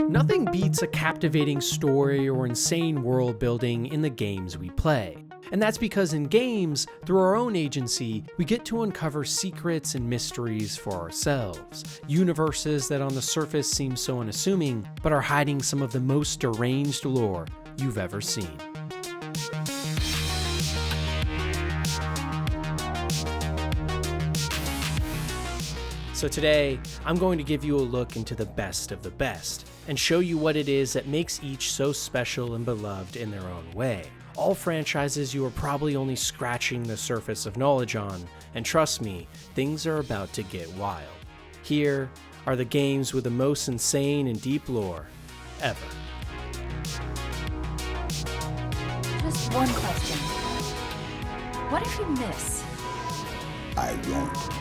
Nothing beats a captivating story or insane world building in the games we play. And that's because in games, through our own agency, we get to uncover secrets and mysteries for ourselves. Universes that on the surface seem so unassuming, but are hiding some of the most deranged lore you've ever seen. So today, I'm going to give you a look into the best of the best, and show you what it is that makes each so special and beloved in their own way. All franchises you are probably only scratching the surface of knowledge on, and trust me, things are about to get wild. Here are the games with the most insane and deep lore ever. Just one question. What if you miss? I won't.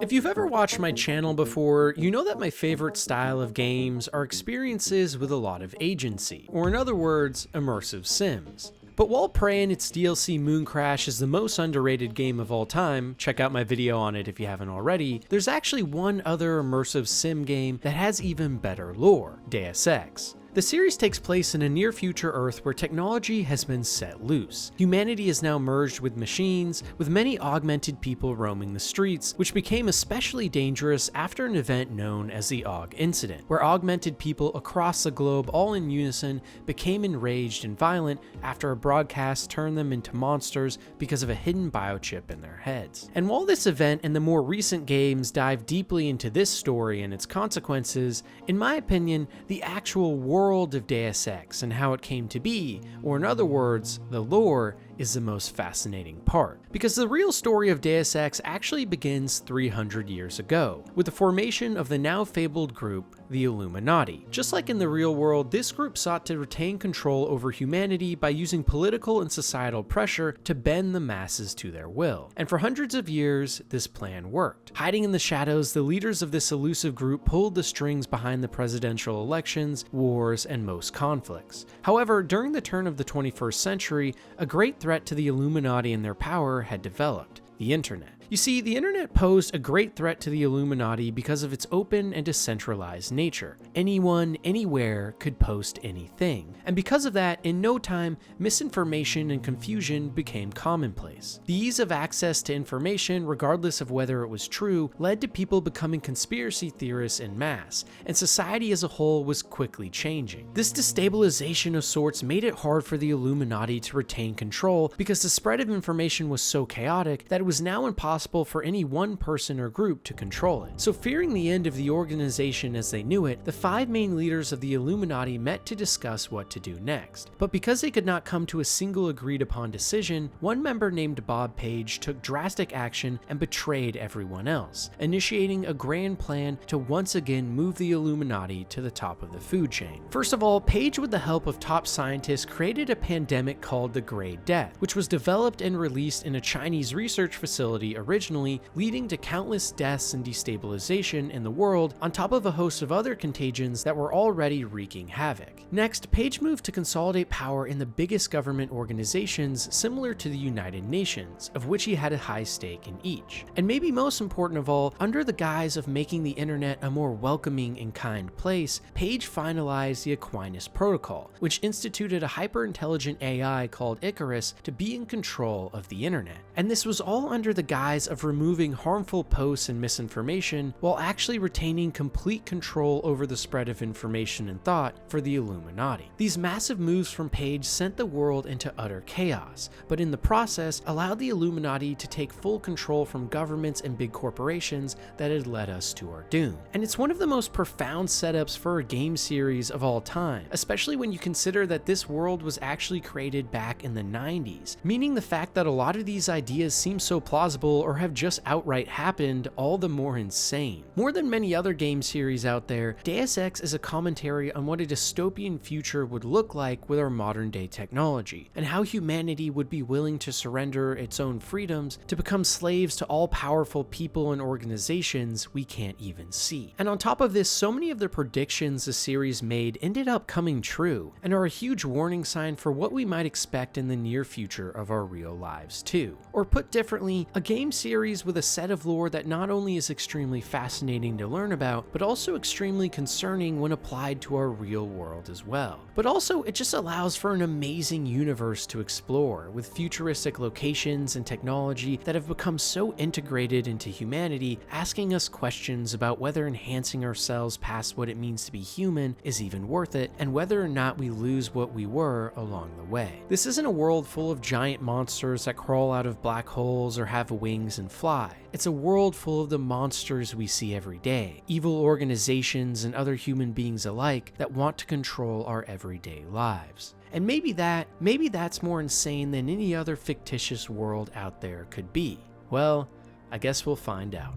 If you've ever watched my channel before, you know that my favorite style of games are experiences with a lot of agency, or in other words, immersive sims. But while Prey and its DLC Mooncrash is the most underrated game of all time, check out my video on it if you haven't already, there's actually one other immersive sim game that has even better lore, Deus Ex. The series takes place in a near-future Earth where technology has been set loose. Humanity is now merged with machines, with many augmented people roaming the streets, which became especially dangerous after an event known as the Aug Incident, where augmented people across the globe all in unison became enraged and violent after a broadcast turned them into monsters because of a hidden biochip in their heads. And while this event and the more recent games dive deeply into this story and its consequences, in my opinion, the actual world of Deus Ex and how it came to be, or in other words, the lore, is the most fascinating part. Because the real story of Deus Ex actually begins 300 years ago, with the formation of the now fabled group, the Illuminati. Just like in the real world, this group sought to retain control over humanity by using political and societal pressure to bend the masses to their will. And for hundreds of years, this plan worked. Hiding in the shadows, the leaders of this elusive group pulled the strings behind the presidential elections, wars, and most conflicts. However, during the turn of the 21st century, a great threat to the Illuminati and their power had developed: the internet. You see, the internet posed a great threat to the Illuminati because of its open and decentralized nature. Anyone, anywhere, could post anything. And because of that, in no time, misinformation and confusion became commonplace. The ease of access to information, regardless of whether it was true, led to people becoming conspiracy theorists en masse, and society as a whole was quickly changing. This destabilization of sorts made it hard for the Illuminati to retain control because the spread of information was so chaotic that it was now impossible for any one person or group to control it. So fearing the end of the organization as they knew it, the 5 main leaders of the Illuminati met to discuss what to do next. But because they could not come to a single agreed upon decision, one member named Bob Page took drastic action and betrayed everyone else, initiating a grand plan to once again move the Illuminati to the top of the food chain. First of all, Page, with the help of top scientists, created a pandemic called the Grey Death, which was developed and released in a Chinese research facility originally, leading to countless deaths and destabilization in the world, on top of a host of other contagions that were already wreaking havoc. Next, Page moved to consolidate power in the biggest government organizations similar to the United Nations, of which he had a high stake in each. And maybe most important of all, under the guise of making the internet a more welcoming and kind place, Page finalized the Aquinas Protocol, which instituted a hyper-intelligent AI called Icarus to be in control of the internet. And this was all under the guise of removing harmful posts and misinformation while actually retaining complete control over the spread of information and thought for the Illuminati. These massive moves from Page sent the world into utter chaos, but in the process allowed the Illuminati to take full control from governments and big corporations that had led us to our doom. And it's one of the most profound setups for a game series of all time, especially when you consider that this world was actually created back in the 90s, meaning the fact that a lot of these ideas seem so plausible or have just outright happened all the more insane. More than many other game series out there, Deus Ex is a commentary on what a dystopian future would look like with our modern day technology, and how humanity would be willing to surrender its own freedoms to become slaves to all powerful people and organizations we can't even see. And on top of this, so many of the predictions the series made ended up coming true, and are a huge warning sign for what we might expect in the near future of our real lives too. Or put differently, a game game series with a set of lore that not only is extremely fascinating to learn about, but also extremely concerning when applied to our real world as well. But also, it just allows for an amazing universe to explore, with futuristic locations and technology that have become so integrated into humanity, asking us questions about whether enhancing ourselves past what it means to be human is even worth it, and whether or not we lose what we were along the way. This isn't a world full of giant monsters that crawl out of black holes or have wings and fly. It's a world full of the monsters we see every day, evil organizations and other human beings alike that want to control our everyday lives. And maybe that's more insane than any other fictitious world out there could be. Well, I guess we'll find out.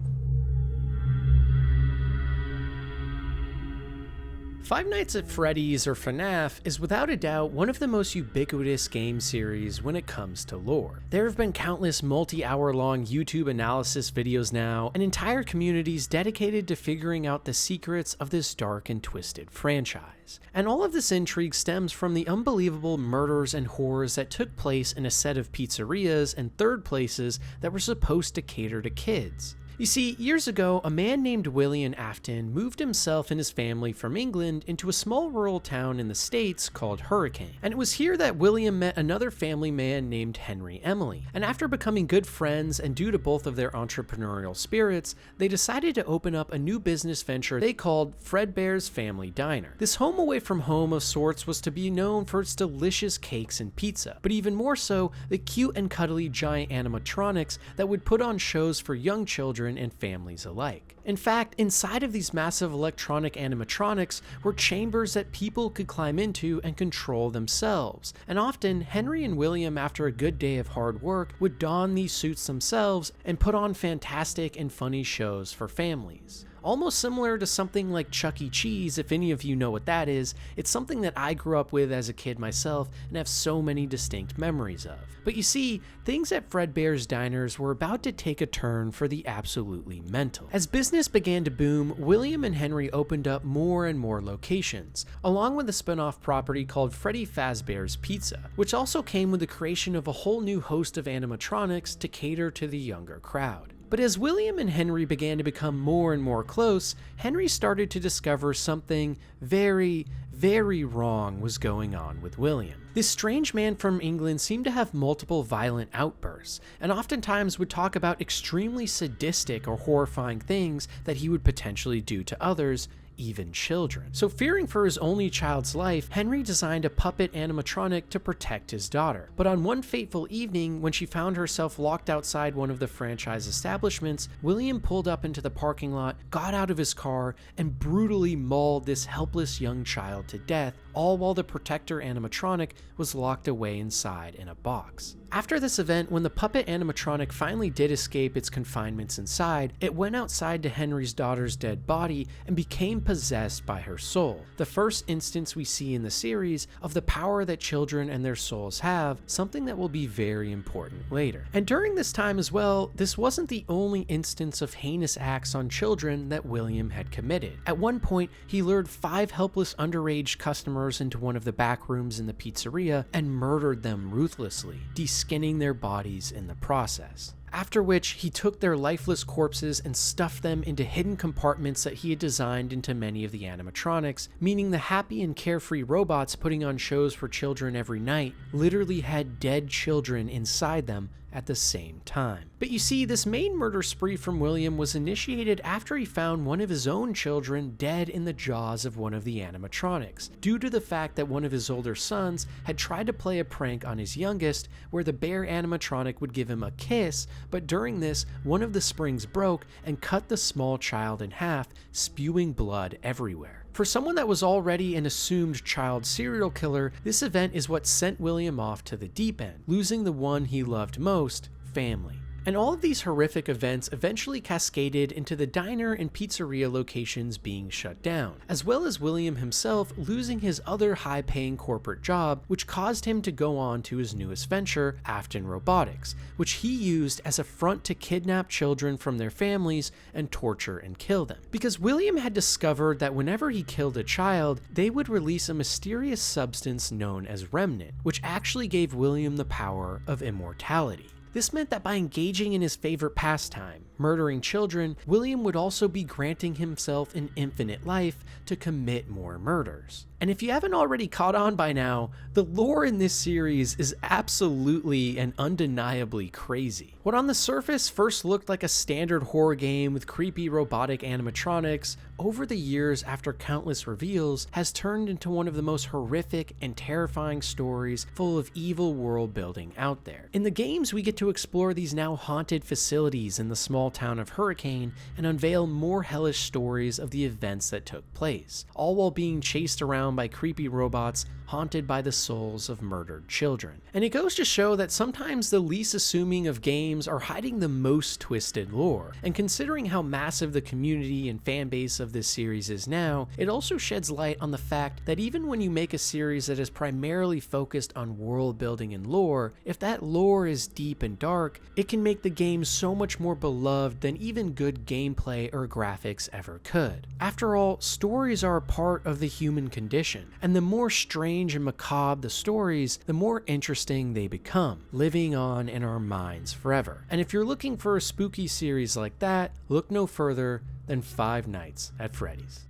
Five Nights at Freddy's, or FNAF, is without a doubt one of the most ubiquitous game series when it comes to lore. There have been countless multi-hour-long YouTube analysis videos now, and entire communities dedicated to figuring out the secrets of this dark and twisted franchise. And all of this intrigue stems from the unbelievable murders and horrors that took place in a set of pizzerias and third places that were supposed to cater to kids. You see, years ago, a man named William Afton moved himself and his family from England into a small rural town in the States called Hurricane. And it was here that William met another family man named Henry Emily. And after becoming good friends and due to both of their entrepreneurial spirits, they decided to open up a new business venture they called Fredbear's Family Diner. This home away from home of sorts was to be known for its delicious cakes and pizza, but even more so, the cute and cuddly giant animatronics that would put on shows for young children and families alike. In fact, inside of these massive electronic animatronics were chambers that people could climb into and control themselves. And often, Henry and William, after a good day of hard work, would don these suits themselves and put on fantastic and funny shows for families. Almost similar to something like Chuck E. Cheese, if any of you know what that is. It's something that I grew up with as a kid myself and have so many distinct memories of. But you see, things at Fredbear's Diners were about to take a turn for the absolutely mental. As business began to boom, William and Henry opened up more and more locations, along with a spin-off property called Freddy Fazbear's Pizza, which also came with the creation of a whole new host of animatronics to cater to the younger crowd. But as William and Henry began to become more and more close, Henry started to discover something very, very wrong was going on with William. This strange man from England seemed to have multiple violent outbursts, and oftentimes would talk about extremely sadistic or horrifying things that he would potentially do to others, even children. So fearing for his only child's life, Henry designed a puppet animatronic to protect his daughter. But on one fateful evening, when she found herself locked outside one of the franchise establishments, William pulled up into the parking lot, got out of his car, and brutally mauled this helpless young child to death, all while the protector animatronic was locked away inside in a box. After this event, when the puppet animatronic finally did escape its confinements inside, it went outside to Henry's daughter's dead body and became possessed by her soul. The first instance we see in the series of the power that children and their souls have, something that will be very important later. And during this time as well, this wasn't the only instance of heinous acts on children that William had committed. At one point, he lured 5 helpless underage customers into one of the back rooms in the pizzeria and murdered them ruthlessly, skinning their bodies in the process. After which, he took their lifeless corpses and stuffed them into hidden compartments that he had designed into many of the animatronics, meaning the happy and carefree robots putting on shows for children every night literally had dead children inside them at the same time. But you see, this main murder spree from William was initiated after he found one of his own children dead in the jaws of one of the animatronics, due to the fact that one of his older sons had tried to play a prank on his youngest where the bear animatronic would give him a kiss, but during this, one of the springs broke and cut the small child in half, spewing blood everywhere. For someone that was already an assumed child serial killer, this event is what sent William off to the deep end, losing the one he loved most, family. And all of these horrific events eventually cascaded into the diner and pizzeria locations being shut down, as well as William himself losing his other high-paying corporate job, which caused him to go on to his newest venture, Afton Robotics, which he used as a front to kidnap children from their families and torture and kill them. Because William had discovered that whenever he killed a child, they would release a mysterious substance known as remnant, which actually gave William the power of immortality. This meant that by engaging in his favorite pastime, murdering children, William would also be granting himself an infinite life to commit more murders. And if you haven't already caught on by now, the lore in this series is absolutely and undeniably crazy. What on the surface first looked like a standard horror game with creepy robotic animatronics, over the years after countless reveals, has turned into one of the most horrific and terrifying stories full of evil world building out there. In the games, we get to explore these now haunted facilities in the small town of Hurricane and unveil more hellish stories of the events that took place, all while being chased around by creepy robots haunted by the souls of murdered children. And it goes to show that sometimes the least assuming of games are hiding the most twisted lore. And considering how massive the community and fan base of this series is now, it also sheds light on the fact that even when you make a series that is primarily focused on world building and lore, if that lore is deep and dark, it can make the game so much more beloved than even good gameplay or graphics ever could. After all, stories are a part of the human condition, and the more strange and macabre the stories, the more interesting they become, living on in our minds forever. And if you're looking for a spooky series like that, look no further than Five Nights at Freddy's.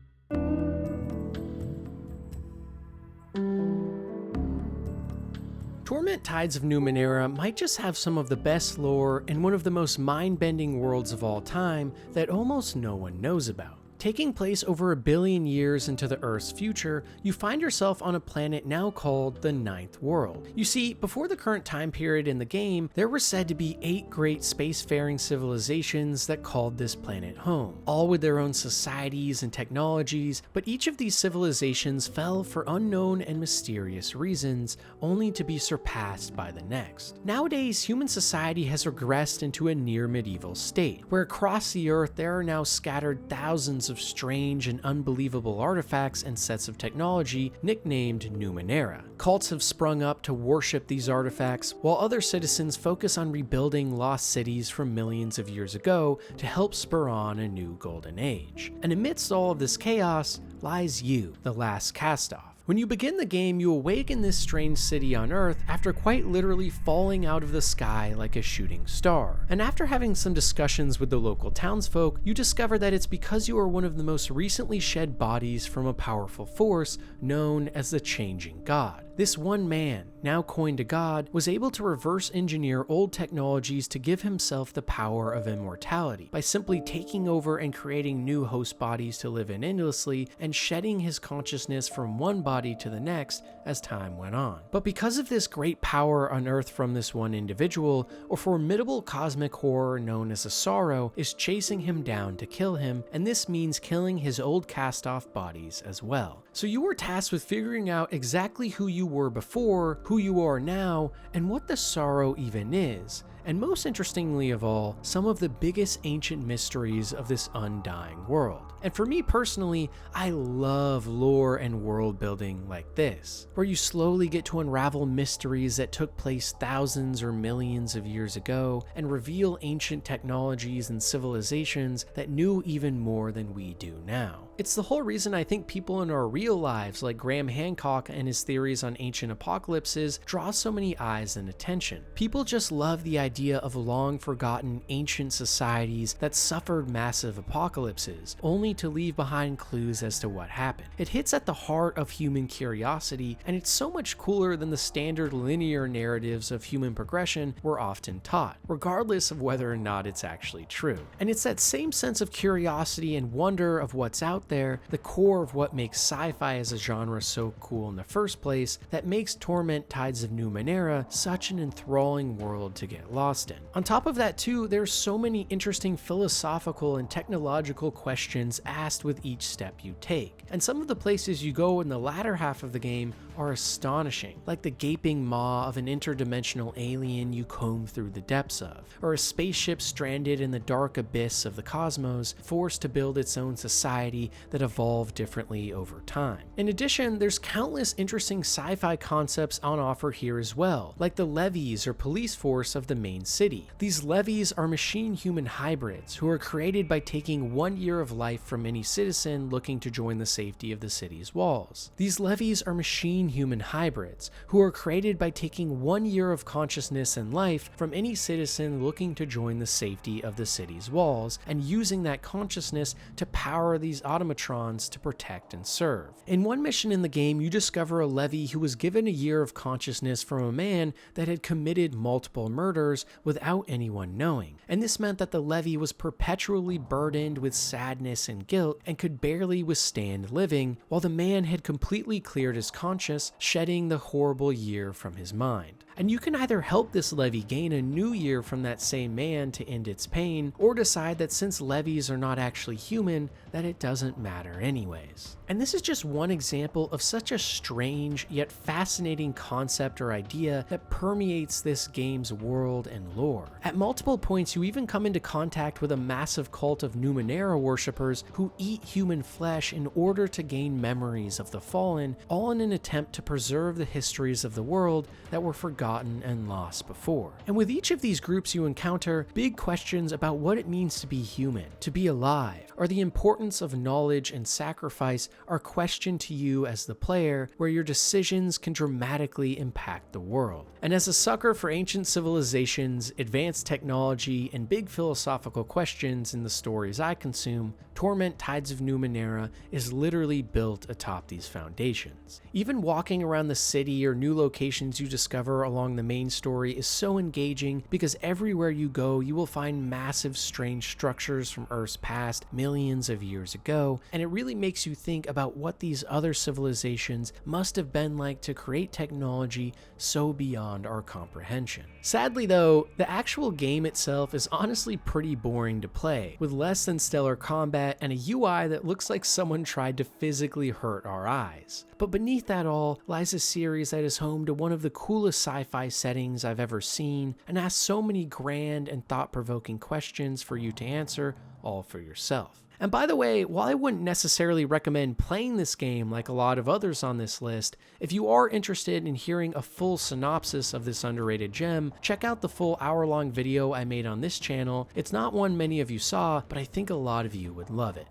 Torment Tides of Numenera might just have some of the best lore and one of the most mind-bending worlds of all time that almost no one knows about. Taking place over 1 billion years into the Earth's future, you find yourself on a planet now called the Ninth World. You see, before the current time period in the game, there were said to be 8 great spacefaring civilizations that called this planet home, all with their own societies and technologies, but each of these civilizations fell for unknown and mysterious reasons, only to be surpassed by the next. Nowadays, human society has regressed into a near medieval state, where across the Earth there are now scattered thousands of strange and unbelievable artifacts and sets of technology nicknamed Numenera. Cults have sprung up to worship these artifacts, while other citizens focus on rebuilding lost cities from millions of years ago to help spur on a new golden age. And amidst all of this chaos lies you, the last cast-off. When you begin the game, you awake in this strange city on Earth after quite literally falling out of the sky like a shooting star. And after having some discussions with the local townsfolk, you discover that it's because you are one of the most recently shed bodies from a powerful force known as the Changing God. This one man, now coined a god, was able to reverse engineer old technologies to give himself the power of immortality by simply taking over and creating new host bodies to live in endlessly and shedding his consciousness from one body to the next as time went on. But because of this great power unearthed from this one individual, a formidable cosmic horror known as a sorrow is chasing him down to kill him, and this means killing his old cast-off bodies as well. So you were tasked with figuring out exactly who you were before, who you are now, and what the sorrow even is. And most interestingly of all, some of the biggest ancient mysteries of this undying world. And for me personally, I love lore and world building like this, where you slowly get to unravel mysteries that took place thousands or millions of years ago and reveal ancient technologies and civilizations that knew even more than we do now. It's the whole reason I think people in our real lives, like Graham Hancock and his theories on ancient apocalypses, draw so many eyes and attention. People just love the idea of long-forgotten ancient societies that suffered massive apocalypses, only to leave behind clues as to what happened. It hits at the heart of human curiosity, and it's so much cooler than the standard linear narratives of human progression we're often taught, regardless of whether or not it's actually true. And it's that same sense of curiosity and wonder of what's out there, the core of what makes sci-fi as a genre so cool in the first place, that makes Torment Tides of Numenera such an enthralling world to get lost in. On top of that too, there's so many interesting philosophical and technological questions asked with each step you take. And some of the places you go in the latter half of the game are astonishing, like the gaping maw of an interdimensional alien you comb through the depths of, or a spaceship stranded in the dark abyss of the cosmos, forced to build its own society that evolved differently over time. In addition, there's countless interesting sci-fi concepts on offer here as well, like the levies or police force of the main city. These levies are machine-human hybrids who are created by taking 1 year of life from any citizen looking to join the safety of the city's walls. These levies are machine machine-human hybrids, who are created by taking 1 year of consciousness and life from any citizen looking to join the safety of the city's walls, and using that consciousness to power these automatrons to protect and serve. In one mission in the game, you discover a levy who was given a year of consciousness from a man that had committed multiple murders without anyone knowing, and this meant that the levy was perpetually burdened with sadness and guilt and could barely withstand living, while the man had completely cleared his conscience, shedding the horrible year from his mind. And you can either help this levy gain a new year from that same man to end its pain, or decide that since levies are not actually human, that it doesn't matter anyways. And this is just one example of such a strange yet fascinating concept or idea that permeates this game's world and lore. At multiple points, you even come into contact with a massive cult of Numenera worshippers who eat human flesh in order to gain memories of the fallen, all in an attempt to preserve the histories of the world that were forgotten and lost before. And with each of these groups you encounter, big questions about what it means to be human, to be alive, or the importance of knowledge and sacrifice are questioned to you as the player, where your decisions can dramatically impact the world. And as a sucker for ancient civilizations, advanced technology, and big philosophical questions in the stories I consume, Torment Tides of Numenera is literally built atop these foundations. Even walking around the city or new locations you discover along the main story is so engaging, because everywhere you go you will find massive strange structures from Earth's past millions of years ago, and it really makes you think about what these other civilizations must have been like to create technology so beyond our comprehension. Sadly though, the actual game itself is honestly pretty boring to play, with less than stellar combat and a UI that looks like someone tried to physically hurt our eyes. But beneath that all lies a series that is home to one of the coolest sci-fi settings I've ever seen, and asks so many grand and thought-provoking questions for you to answer all for yourself. And by the way, while I wouldn't necessarily recommend playing this game like a lot of others on this list, if you are interested in hearing a full synopsis of this underrated gem, check out the full hour-long video I made on this channel. It's not one many of you saw, but I think a lot of you would love it.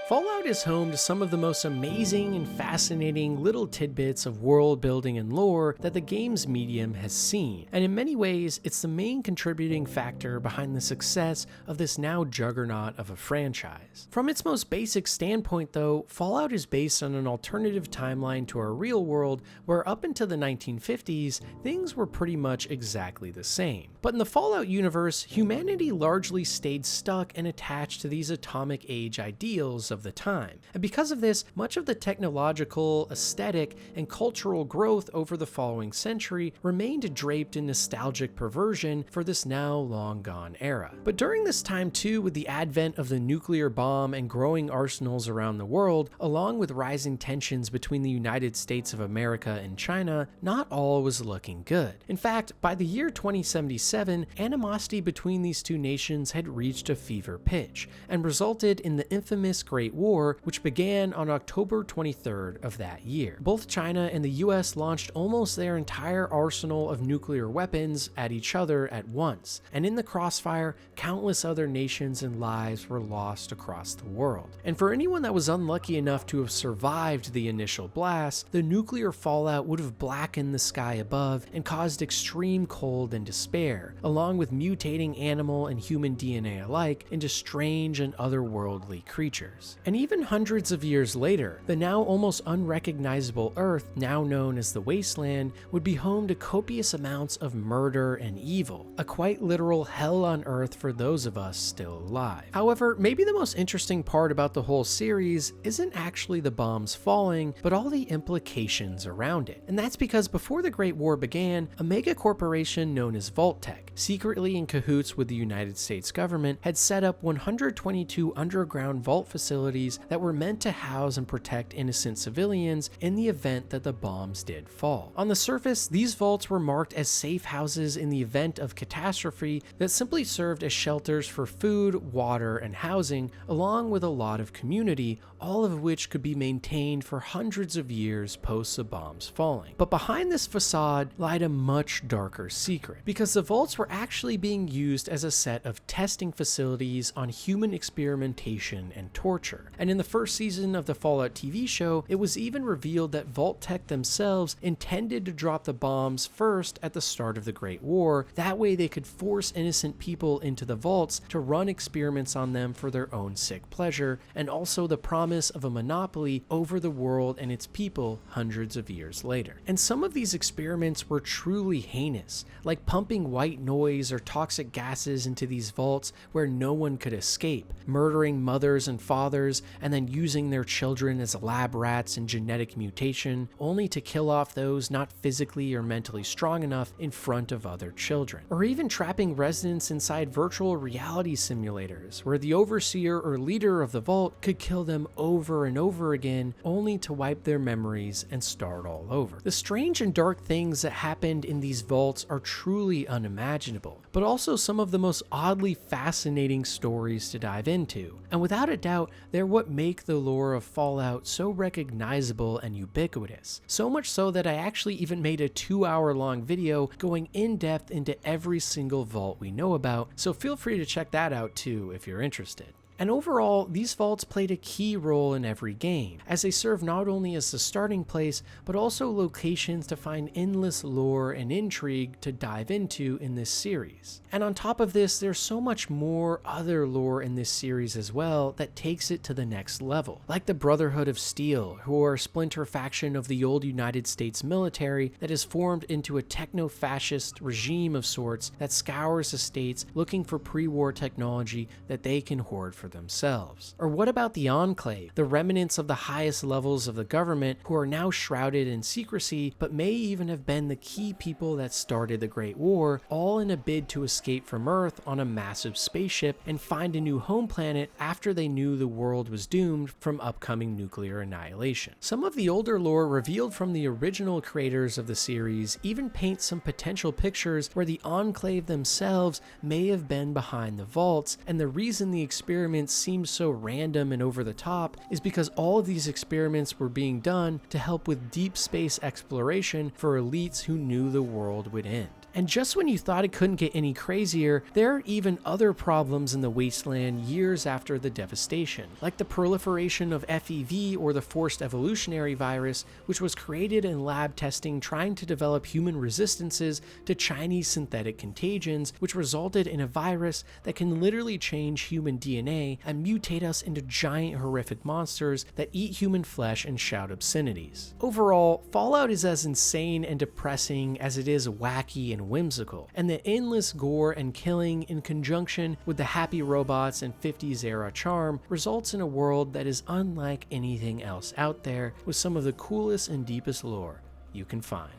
Fallout is home to some of the most amazing and fascinating little tidbits of world building and lore that the game's medium has seen, and in many ways, it's the main contributing factor behind the success of this now juggernaut of a franchise. From its most basic standpoint though, Fallout is based on an alternative timeline to our real world, where up until the 1950s, things were pretty much exactly the same. But in the Fallout universe, humanity largely stayed stuck and attached to these atomic age ideals of the time. And because of this, much of the technological, aesthetic, and cultural growth over the following century remained draped in nostalgic perversion for this now long gone era. But during this time too, with the advent of the nuclear bomb and growing arsenals around the world, along with rising tensions between the United States of America and China, not all was looking good. In fact, by the year 2077, animosity between these two nations had reached a fever pitch, and resulted in the infamous Great War, which began on October 23rd of that year. Both China and the US launched almost their entire arsenal of nuclear weapons at each other at once, and in the crossfire, countless other nations and lives were lost across the world. And for anyone that was unlucky enough to have survived the initial blast, the nuclear fallout would have blackened the sky above and caused extreme cold and despair, along with mutating animal and human DNA alike into strange and otherworldly creatures. And even hundreds of years later, the now almost unrecognizable Earth, now known as the Wasteland, would be home to copious amounts of murder and evil, a quite literal hell on Earth for those of us still alive. However, maybe the most interesting part about the whole series isn't actually the bombs falling, but all the implications around it. And that's because before the Great War began, a mega corporation known as Vault-Tec, secretly in cahoots with the United States government, had set up 122 underground vault facilities that were meant to house and protect innocent civilians in the event that the bombs did fall. On the surface, these vaults were marked as safe houses in the event of catastrophe that simply served as shelters for food, water, and housing, along with a lot of community, all of which could be maintained for hundreds of years post the bombs falling. But behind this facade lied a much darker secret, because the vaults were actually being used as a set of testing facilities on human experimentation and torture. And in the first season of the Fallout TV show, it was even revealed that Vault Tech themselves intended to drop the bombs first at the start of the Great War. That way they could force innocent people into the vaults to run experiments on them for their own sick pleasure, and also the promise of a monopoly over the world and its people hundreds of years later. And some of these experiments were truly heinous, like pumping white noise or toxic gases into these vaults where no one could escape, murdering mothers and fathers, and then using their children as lab rats in genetic mutation, only to kill off those not physically or mentally strong enough in front of other children. Or even trapping residents inside virtual reality simulators, where the overseer or leader of the vault could kill them over and over again, only to wipe their memories and start all over. The strange and dark things that happened in these vaults are truly unimaginable, but also some of the most oddly fascinating stories to dive into. And without a doubt, they're what make the lore of Fallout so recognizable and ubiquitous. So much so that I actually even made a 2-hour-long video going in depth into every single vault we know about, so feel free to check that out too if you're interested. And overall, these vaults played a key role in every game, as they serve not only as the starting place, but also locations to find endless lore and intrigue to dive into in this series. And on top of this, there's so much more other lore in this series as well that takes it to the next level, like the Brotherhood of Steel, who are a splinter faction of the old United States military that has formed into a techno-fascist regime of sorts that scours the states looking for pre-war technology that they can hoard for themselves. Or what about the Enclave, the remnants of the highest levels of the government who are now shrouded in secrecy, but may even have been the key people that started the Great War, all in a bid to escape from Earth on a massive spaceship and find a new home planet after they knew the world was doomed from upcoming nuclear annihilation. Some of the older lore revealed from the original creators of the series even paint some potential pictures where the Enclave themselves may have been behind the vaults, and the reason the experiments seemed so random and over the top is because all of these experiments were being done to help with deep space exploration for elites who knew the world would end. And just when you thought it couldn't get any crazier, there are even other problems in the wasteland years after the devastation, like the proliferation of FEV, or the forced evolutionary virus, which was created in lab testing trying to develop human resistances to Chinese synthetic contagions, which resulted in a virus that can literally change human DNA and mutate us into giant horrific monsters that eat human flesh and shout obscenities. Overall, Fallout is as insane and depressing as it is wacky and whimsical, and the endless gore and killing in conjunction with the happy robots and 50s era charm results in a world that is unlike anything else out there, with some of the coolest and deepest lore you can find.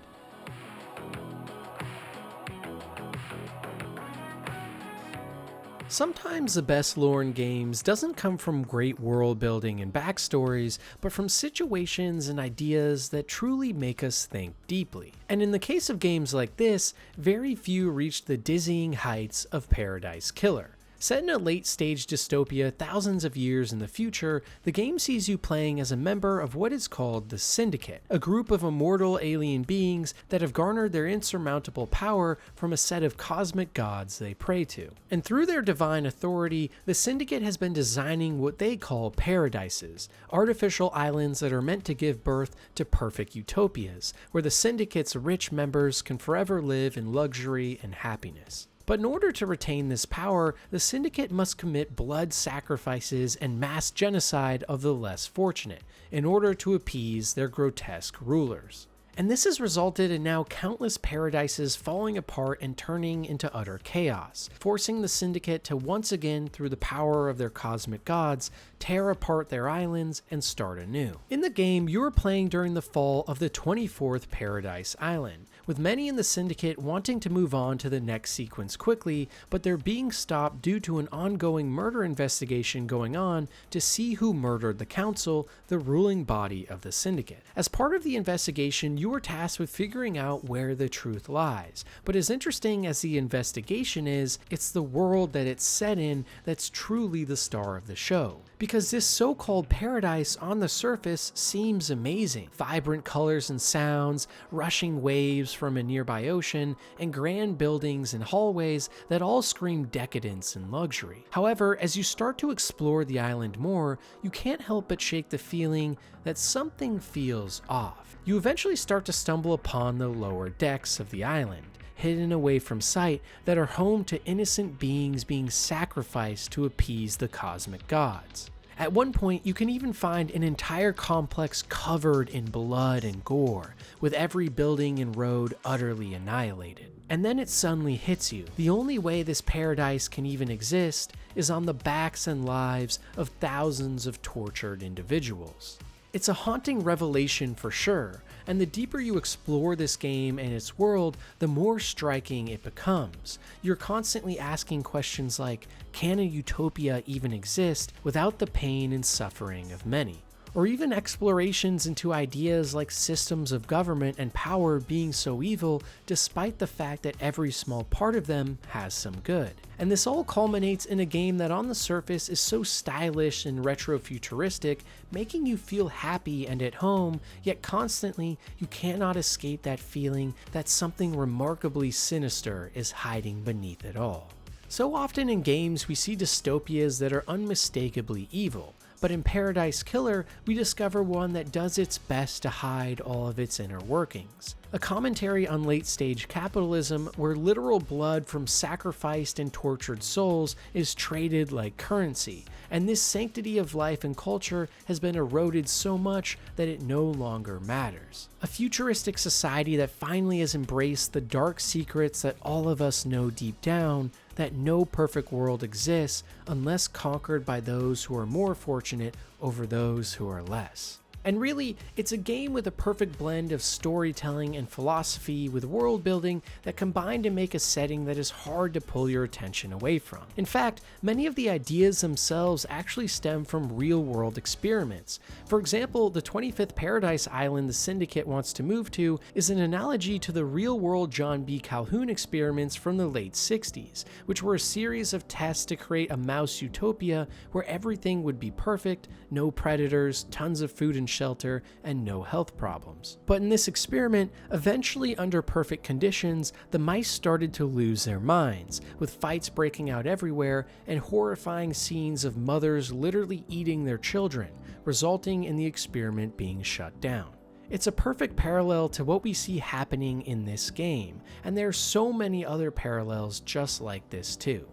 Sometimes the best lore in games doesn't come from great world building and backstories, but from situations and ideas that truly make us think deeply. And in the case of games like this, very few reach the dizzying heights of Paradise Killer. Set in a late-stage dystopia thousands of years in the future, the game sees you playing as a member of what is called the Syndicate, a group of immortal alien beings that have garnered their insurmountable power from a set of cosmic gods they pray to. And through their divine authority, the Syndicate has been designing what they call paradises, artificial islands that are meant to give birth to perfect utopias, where the Syndicate's rich members can forever live in luxury and happiness. But in order to retain this power, the Syndicate must commit blood sacrifices and mass genocide of the less fortunate, in order to appease their grotesque rulers. And this has resulted in now countless paradises falling apart and turning into utter chaos, forcing the Syndicate to once again, through the power of their cosmic gods, tear apart their islands and start anew. In the game, you are playing during the fall of the 24th Paradise Island, with many in the Syndicate wanting to move on to the next sequence quickly, but they're being stopped due to an ongoing murder investigation going on to see who murdered the Council, the ruling body of the Syndicate. As part of the investigation, you are tasked with figuring out where the truth lies, but as interesting as the investigation is, it's the world that it's set in that's truly the star of the show. Because this so-called paradise on the surface seems amazing. Vibrant colors and sounds, rushing waves from a nearby ocean, and grand buildings and hallways that all scream decadence and luxury. However, as you start to explore the island more, you can't help but shake the feeling that something feels off. You eventually start to stumble upon the lower decks of the island, hidden away from sight, that are home to innocent beings being sacrificed to appease the cosmic gods. At one point, you can even find an entire complex covered in blood and gore, with every building and road utterly annihilated. And then it suddenly hits you. The only way this paradise can even exist is on the backs and lives of thousands of tortured individuals. It's a haunting revelation for sure, and the deeper you explore this game and its world, the more striking it becomes. You're constantly asking questions like, can a utopia even exist without the pain and suffering of many? Or even explorations into ideas like systems of government and power being so evil, despite the fact that every small part of them has some good. And this all culminates in a game that on the surface is so stylish and retro-futuristic, making you feel happy and at home, yet constantly you cannot escape that feeling that something remarkably sinister is hiding beneath it all. So often in games we see dystopias that are unmistakably evil, but in S.T.A.L.K.E.R, we discover one that does its best to hide all of its inner workings. A commentary on late-stage capitalism where literal blood from sacrificed and tortured souls is traded like currency, and this sanctity of life and culture has been eroded so much that it no longer matters. A futuristic society that finally has embraced the dark secrets that all of us know deep down, that no perfect world exists unless conquered by those who are more fortunate over those who are less. And really, it's a game with a perfect blend of storytelling and philosophy with world building that combine to make a setting that is hard to pull your attention away from. In fact, many of the ideas themselves actually stem from real-world experiments. For example, the 25th Paradise Island the Syndicate wants to move to is an analogy to the real-world John B. Calhoun experiments from the late 60s, which were a series of tests to create a mouse utopia where everything would be perfect, no predators, tons of food and shelter, and no health problems. But in this experiment, eventually under perfect conditions, the mice started to lose their minds, with fights breaking out everywhere and horrifying scenes of mothers literally eating their children, resulting in the experiment being shut down. It's a perfect parallel to what we see happening in this game, and there are so many other parallels just like this too.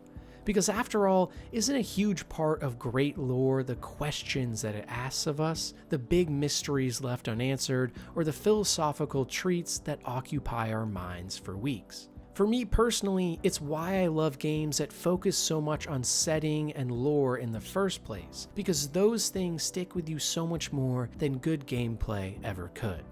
Because after all, isn't a huge part of great lore the questions that it asks of us, the big mysteries left unanswered, or the philosophical treats that occupy our minds for weeks? For me personally, it's why I love games that focus so much on setting and lore in the first place, because those things stick with you so much more than good gameplay ever could.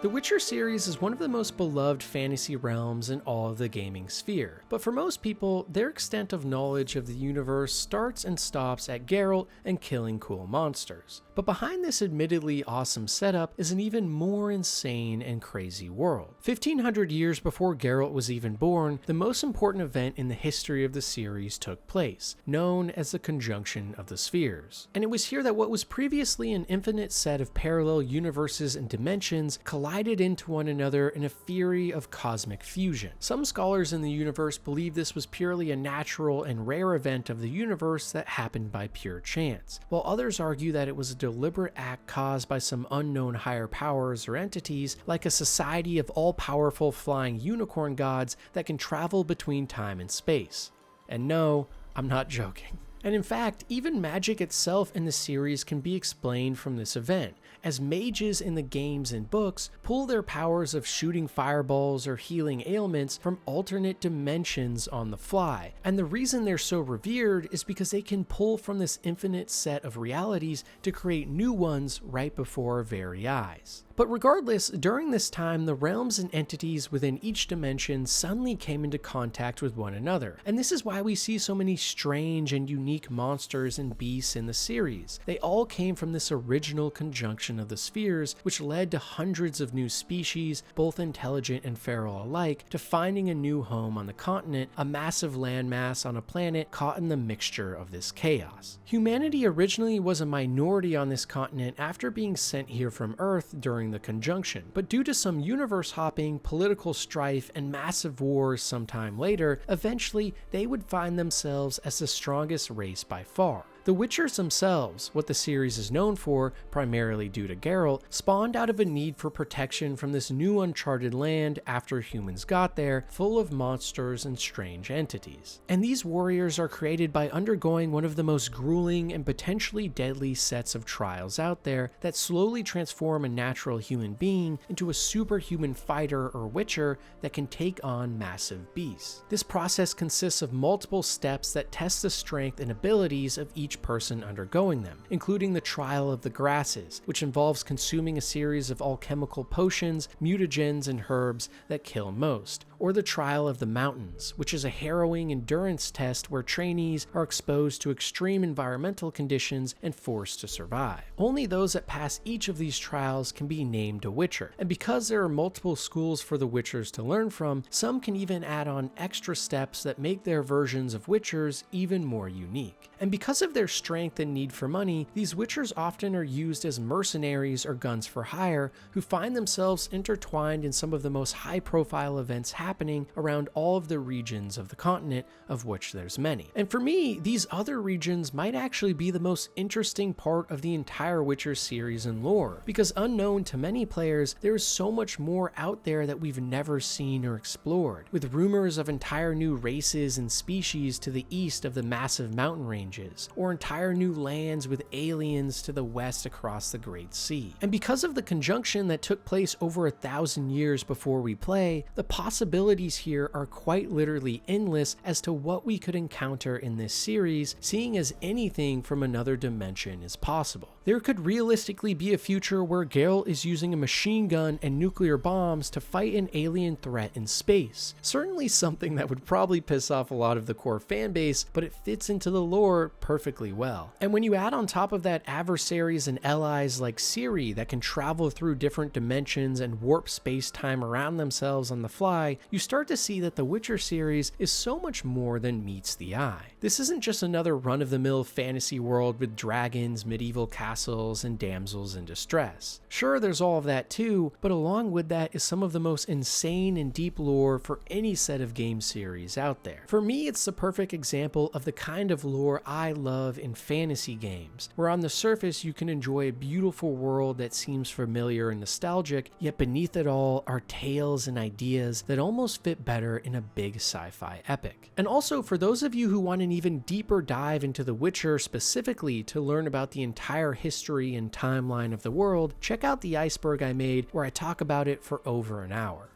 The Witcher series is one of the most beloved fantasy realms in all of the gaming sphere, but for most people, their extent of knowledge of the universe starts and stops at Geralt and killing cool monsters. But behind this admittedly awesome setup is an even more insane and crazy world. 1500 years before Geralt was even born, the most important event in the history of the series took place, known as the Conjunction of the Spheres. And it was here that what was previously an infinite set of parallel universes and dimensions collided into one another in a fury of cosmic fusion. Some scholars in the universe believe this was purely a natural and rare event of the universe that happened by pure chance, while others argue that it was a deliberate act caused by some unknown higher powers or entities, like a society of all-powerful flying unicorn gods that can travel between time and space. And no, I'm not joking. And in fact, even magic itself in the series can be explained from this event, as mages in the games and books pull their powers of shooting fireballs or healing ailments from alternate dimensions on the fly. And the reason they're so revered is because they can pull from this infinite set of realities to create new ones right before our very eyes. But regardless, during this time, the realms and entities within each dimension suddenly came into contact with one another. And this is why we see so many strange and unique monsters and beasts in the series. They all came from this original conjunction destruction of the spheres, which led to hundreds of new species, both intelligent and feral alike, to finding a new home on the continent, a massive landmass on a planet caught in the mixture of this chaos. Humanity originally was a minority on this continent after being sent here from Earth during the conjunction, but due to some universe hopping, political strife, and massive wars sometime later, eventually they would find themselves as the strongest race by far. The Witchers themselves, what the series is known for, primarily due to Geralt, spawned out of a need for protection from this new uncharted land after humans got there, full of monsters and strange entities. And these warriors are created by undergoing one of the most grueling and potentially deadly sets of trials out there that slowly transform a natural human being into a superhuman fighter or witcher that can take on massive beasts. This process consists of multiple steps that test the strength and abilities of each person undergoing them, including the Trial of the Grasses, which involves consuming a series of alchemical potions, mutagens, and herbs that kill most, or the Trial of the Mountains, which is a harrowing endurance test where trainees are exposed to extreme environmental conditions and forced to survive. Only those that pass each of these trials can be named a Witcher, and because there are multiple schools for the Witchers to learn from, some can even add on extra steps that make their versions of Witchers even more unique. And because of their strength and need for money, these Witchers often are used as mercenaries or guns for hire who find themselves intertwined in some of the most high-profile events happening around all of the regions of the continent, of which there's many. And for me, these other regions might actually be the most interesting part of the entire Witcher series and lore, because unknown to many players, there is so much more out there that we've never seen or explored, with rumors of entire new races and species to the east of the massive mountain ranges, or entire new lands with aliens to the west across the Great Sea. And because of the conjunction that took place over 1,000 years before we play, the possibilities here are quite literally endless as to what we could encounter in this series, seeing as anything from another dimension is possible. There could realistically be a future where Geralt is using a machine gun and nuclear bombs to fight an alien threat in space. Certainly something that would probably piss off a lot of the core fanbase, but it fits into the lore perfectly well. And when you add on top of that adversaries and allies like Ciri that can travel through different dimensions and warp space-time around themselves on the fly, you start to see that the Witcher series is so much more than meets the eye. This isn't just another run-of-the-mill fantasy world with dragons, medieval castles, and damsels in distress. Sure, there's all of that too, but along with that is some of the most insane and deep lore for any set of game series out there. For me, it's the perfect example of the kind of lore I love in fantasy games, where on the surface you can enjoy a beautiful world that seems familiar and nostalgic, yet beneath it all are tales and ideas that almost fit better in a big sci-fi epic. And also, for those of you who want an even deeper dive into The Witcher specifically to learn about the entire history and timeline of the world, check out the iceberg I made where I talk about it for over an hour.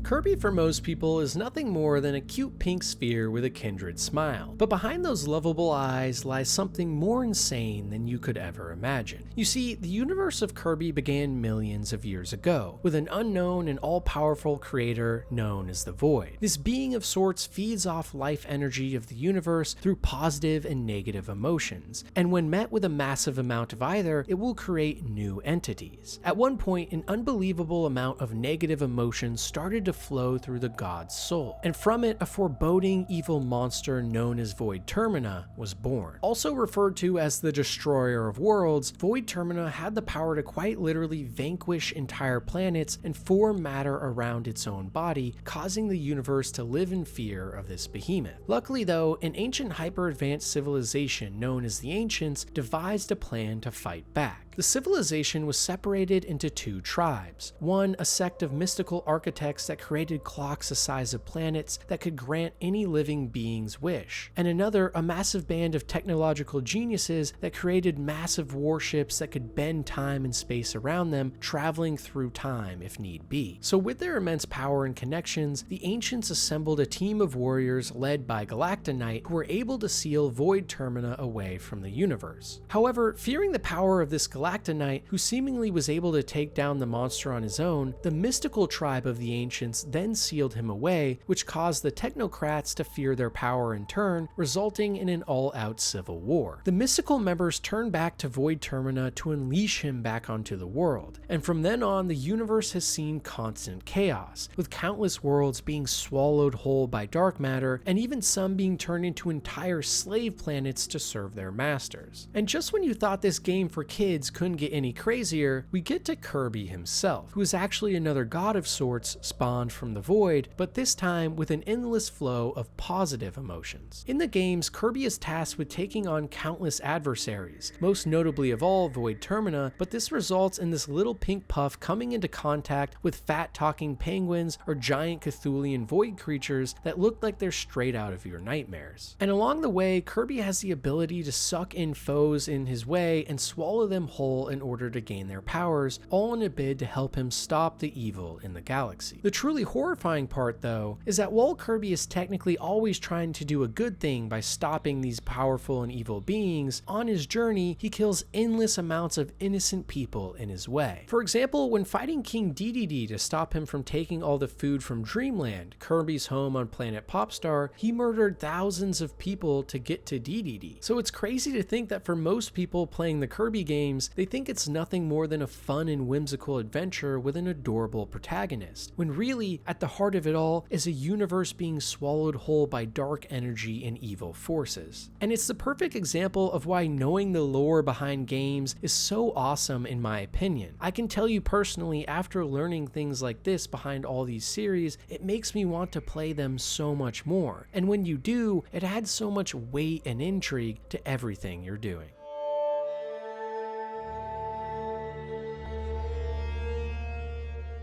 Kirby for most people is nothing more than a cute pink sphere with a kindred smile, but behind those lovable eyes lies something more insane than you could ever imagine. You see, the universe of Kirby began millions of years ago, with an unknown and all-powerful creator known as the Void. This being of sorts feeds off life energy of the universe through positive and negative emotions, and when met with a massive amount of either, it will create new entities. At one point, an unbelievable amount of negative emotions started to flow through the god's soul, and from it a foreboding evil monster known as Void Termina was born. Also referred to as the Destroyer of Worlds, Void Termina had the power to quite literally vanquish entire planets and form matter around its own body, causing the universe to live in fear of this behemoth. Luckily though, an ancient hyper-advanced civilization known as the Ancients devised a plan to fight back. The civilization was separated into two tribes. One, a sect of mystical architects that created clocks the size of planets that could grant any living being's wish. And another, a massive band of technological geniuses that created massive warships that could bend time and space around them, traveling through time if need be. So with their immense power and connections, the Ancients assembled a team of warriors led by Galactonite who were able to seal Void Termina away from the universe. However, fearing the power of this galactonite who seemingly was able to take down the monster on his own, the mystical tribe of the ancients then sealed him away, which caused the technocrats to fear their power in turn, resulting in an all-out civil war. The mystical members turned back to Void Termina to unleash him back onto the world, and from then on the universe has seen constant chaos, with countless worlds being swallowed whole by dark matter, and even some being turned into entire slave planets to serve their masters. And just when you thought this game for kids couldn't get any crazier, we get to Kirby himself, who is actually another god of sorts spawned from the void, but this time with an endless flow of positive emotions. In the games, Kirby is tasked with taking on countless adversaries, most notably of all Void Termina, but this results in this little pink puff coming into contact with fat talking penguins or giant Cthulian void creatures that look like they're straight out of your nightmares. And along the way, Kirby has the ability to suck in foes in his way and swallow them whole in order to gain their powers, all in a bid to help him stop the evil in the galaxy. The truly horrifying part, though, is that while Kirby is technically always trying to do a good thing by stopping these powerful and evil beings, on his journey, he kills endless amounts of innocent people in his way. For example, when fighting King Dedede to stop him from taking all the food from Dreamland, Kirby's home on planet Popstar, he murdered thousands of people to get to Dedede. So it's crazy to think that for most people playing the Kirby games, they think it's nothing more than a fun and whimsical adventure with an adorable protagonist, when really, at the heart of it all, is a universe being swallowed whole by dark energy and evil forces. And it's the perfect example of why knowing the lore behind games is so awesome in my opinion. I can tell you personally, after learning things like this behind all these series, it makes me want to play them so much more. And when you do, it adds so much weight and intrigue to everything you're doing.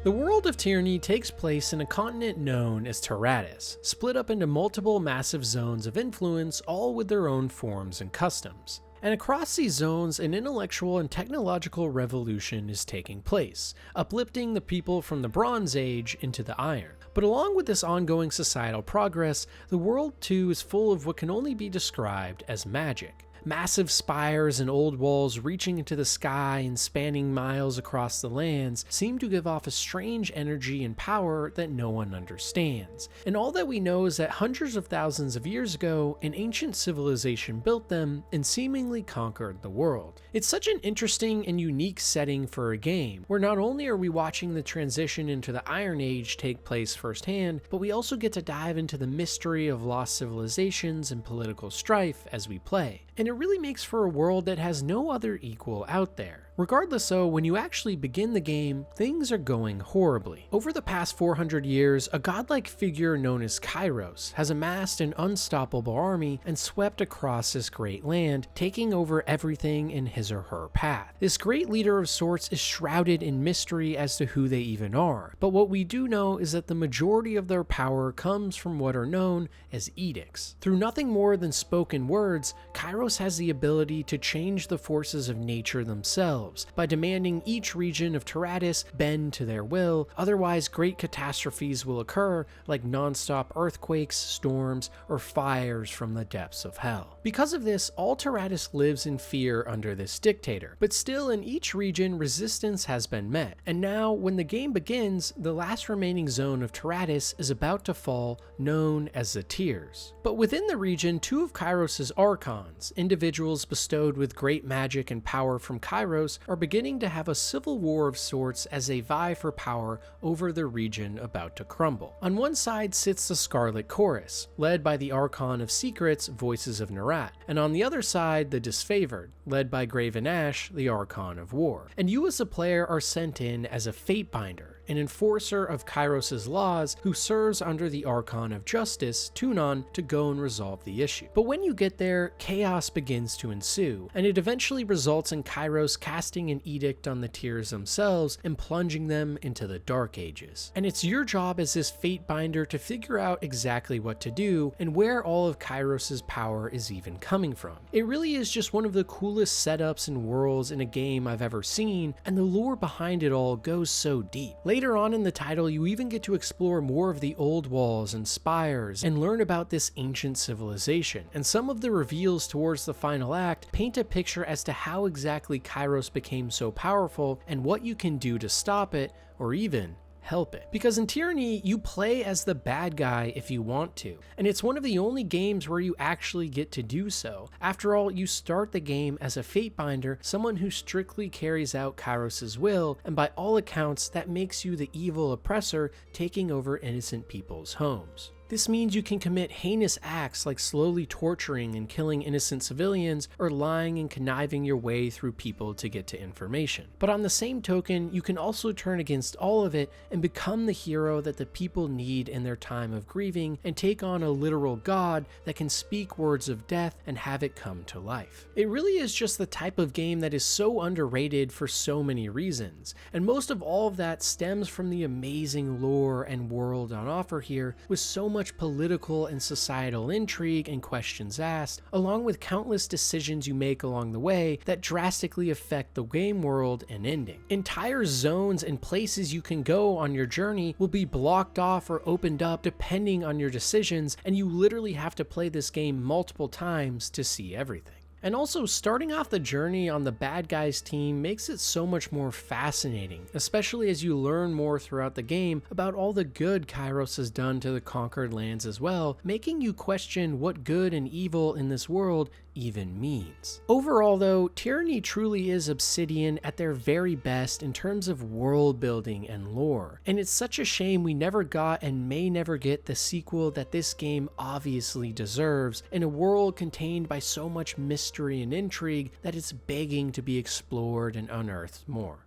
The world of Tyranny takes place in a continent known as Tyrannis, split up into multiple massive zones of influence, all with their own forms and customs. And across these zones, an intellectual and technological revolution is taking place, uplifting the people from the Bronze Age into the Iron. But along with this ongoing societal progress, the world too is full of what can only be described as magic. Massive spires and old walls reaching into the sky and spanning miles across the lands seem to give off a strange energy and power that no one understands. And all that we know is that hundreds of thousands of years ago, an ancient civilization built them and seemingly conquered the world. It's such an interesting and unique setting for a game, where not only are we watching the transition into the Iron Age take place firsthand, but we also get to dive into the mystery of lost civilizations and political strife as we play. And it really makes for a world that has no other equal out there. Regardless though, when you actually begin the game, things are going horribly. Over the past 400 years, a godlike figure known as Kairos has amassed an unstoppable army and swept across this great land, taking over everything in his or her path. This great leader of sorts is shrouded in mystery as to who they even are, but what we do know is that the majority of their power comes from what are known as edicts. Through nothing more than spoken words, Kairos has the ability to change the forces of nature themselves by demanding each region of Tyrannis bend to their will, otherwise great catastrophes will occur like non-stop earthquakes, storms, or fires from the depths of hell. Because of this, all Tyrannis lives in fear under this dictator, but still in each region resistance has been met, and now when the game begins, the last remaining zone of Tyrannis is about to fall, known as the Tears. But within the region, two of Kairos' archons, individuals bestowed with great magic and power from Kairos, are beginning to have a civil war of sorts as they vie for power over the region about to crumble. On one side sits the Scarlet Chorus, led by the Archon of Secrets, Voices of Nerat, and on the other side the Disfavored, led by Graven Ash, the Archon of War. And you as a player are sent in as a Fatebinder, an enforcer of Kairos' laws who serves under the Archon of Justice, Tunon, to go and resolve the issue. But when you get there, chaos begins to ensue, and it eventually results in Kairos casting an edict on the Tears themselves and plunging them into the Dark Ages. And it's your job as this Fatebinder to figure out exactly what to do and where all of Kairos' power is even coming from. It really is just one of the coolest setups and worlds in a game I've ever seen, and the lore behind it all goes so deep. Later Later on in the title, you even get to explore more of the old walls and spires and learn about this ancient civilization, and some of the reveals towards the final act paint a picture as to how exactly Kairos became so powerful and what you can do to stop it, or even help it. Because in Tyranny, you play as the bad guy if you want to, and it's one of the only games where you actually get to do so. After all, you start the game as a Fatebinder, someone who strictly carries out Kairos' will, and by all accounts, that makes you the evil oppressor taking over innocent people's homes. This means you can commit heinous acts like slowly torturing and killing innocent civilians, or lying and conniving your way through people to get to information. But on the same token, you can also turn against all of it and become the hero that the people need in their time of grieving, and take on a literal god that can speak words of death and have it come to life. It really is just the type of game that is so underrated for so many reasons, and most of all of that stems from the amazing lore and world on offer here, with so much political and societal intrigue and questions asked, along with countless decisions you make along the way that drastically affect the game world and ending. Entire zones and places you can go on your journey will be blocked off or opened up depending on your decisions, and you literally have to play this game multiple times to see everything. And also, starting off the journey on the bad guys team makes it so much more fascinating, especially as you learn more throughout the game about all the good Kairos has done to the conquered lands as well, making you question what good and evil in this world even means. Overall though, Tyranny truly is Obsidian at their very best in terms of world building and lore, and it's such a shame we never got and may never get the sequel that this game obviously deserves, in a world contained by so much mystery and intrigue that it's begging to be explored and unearthed more.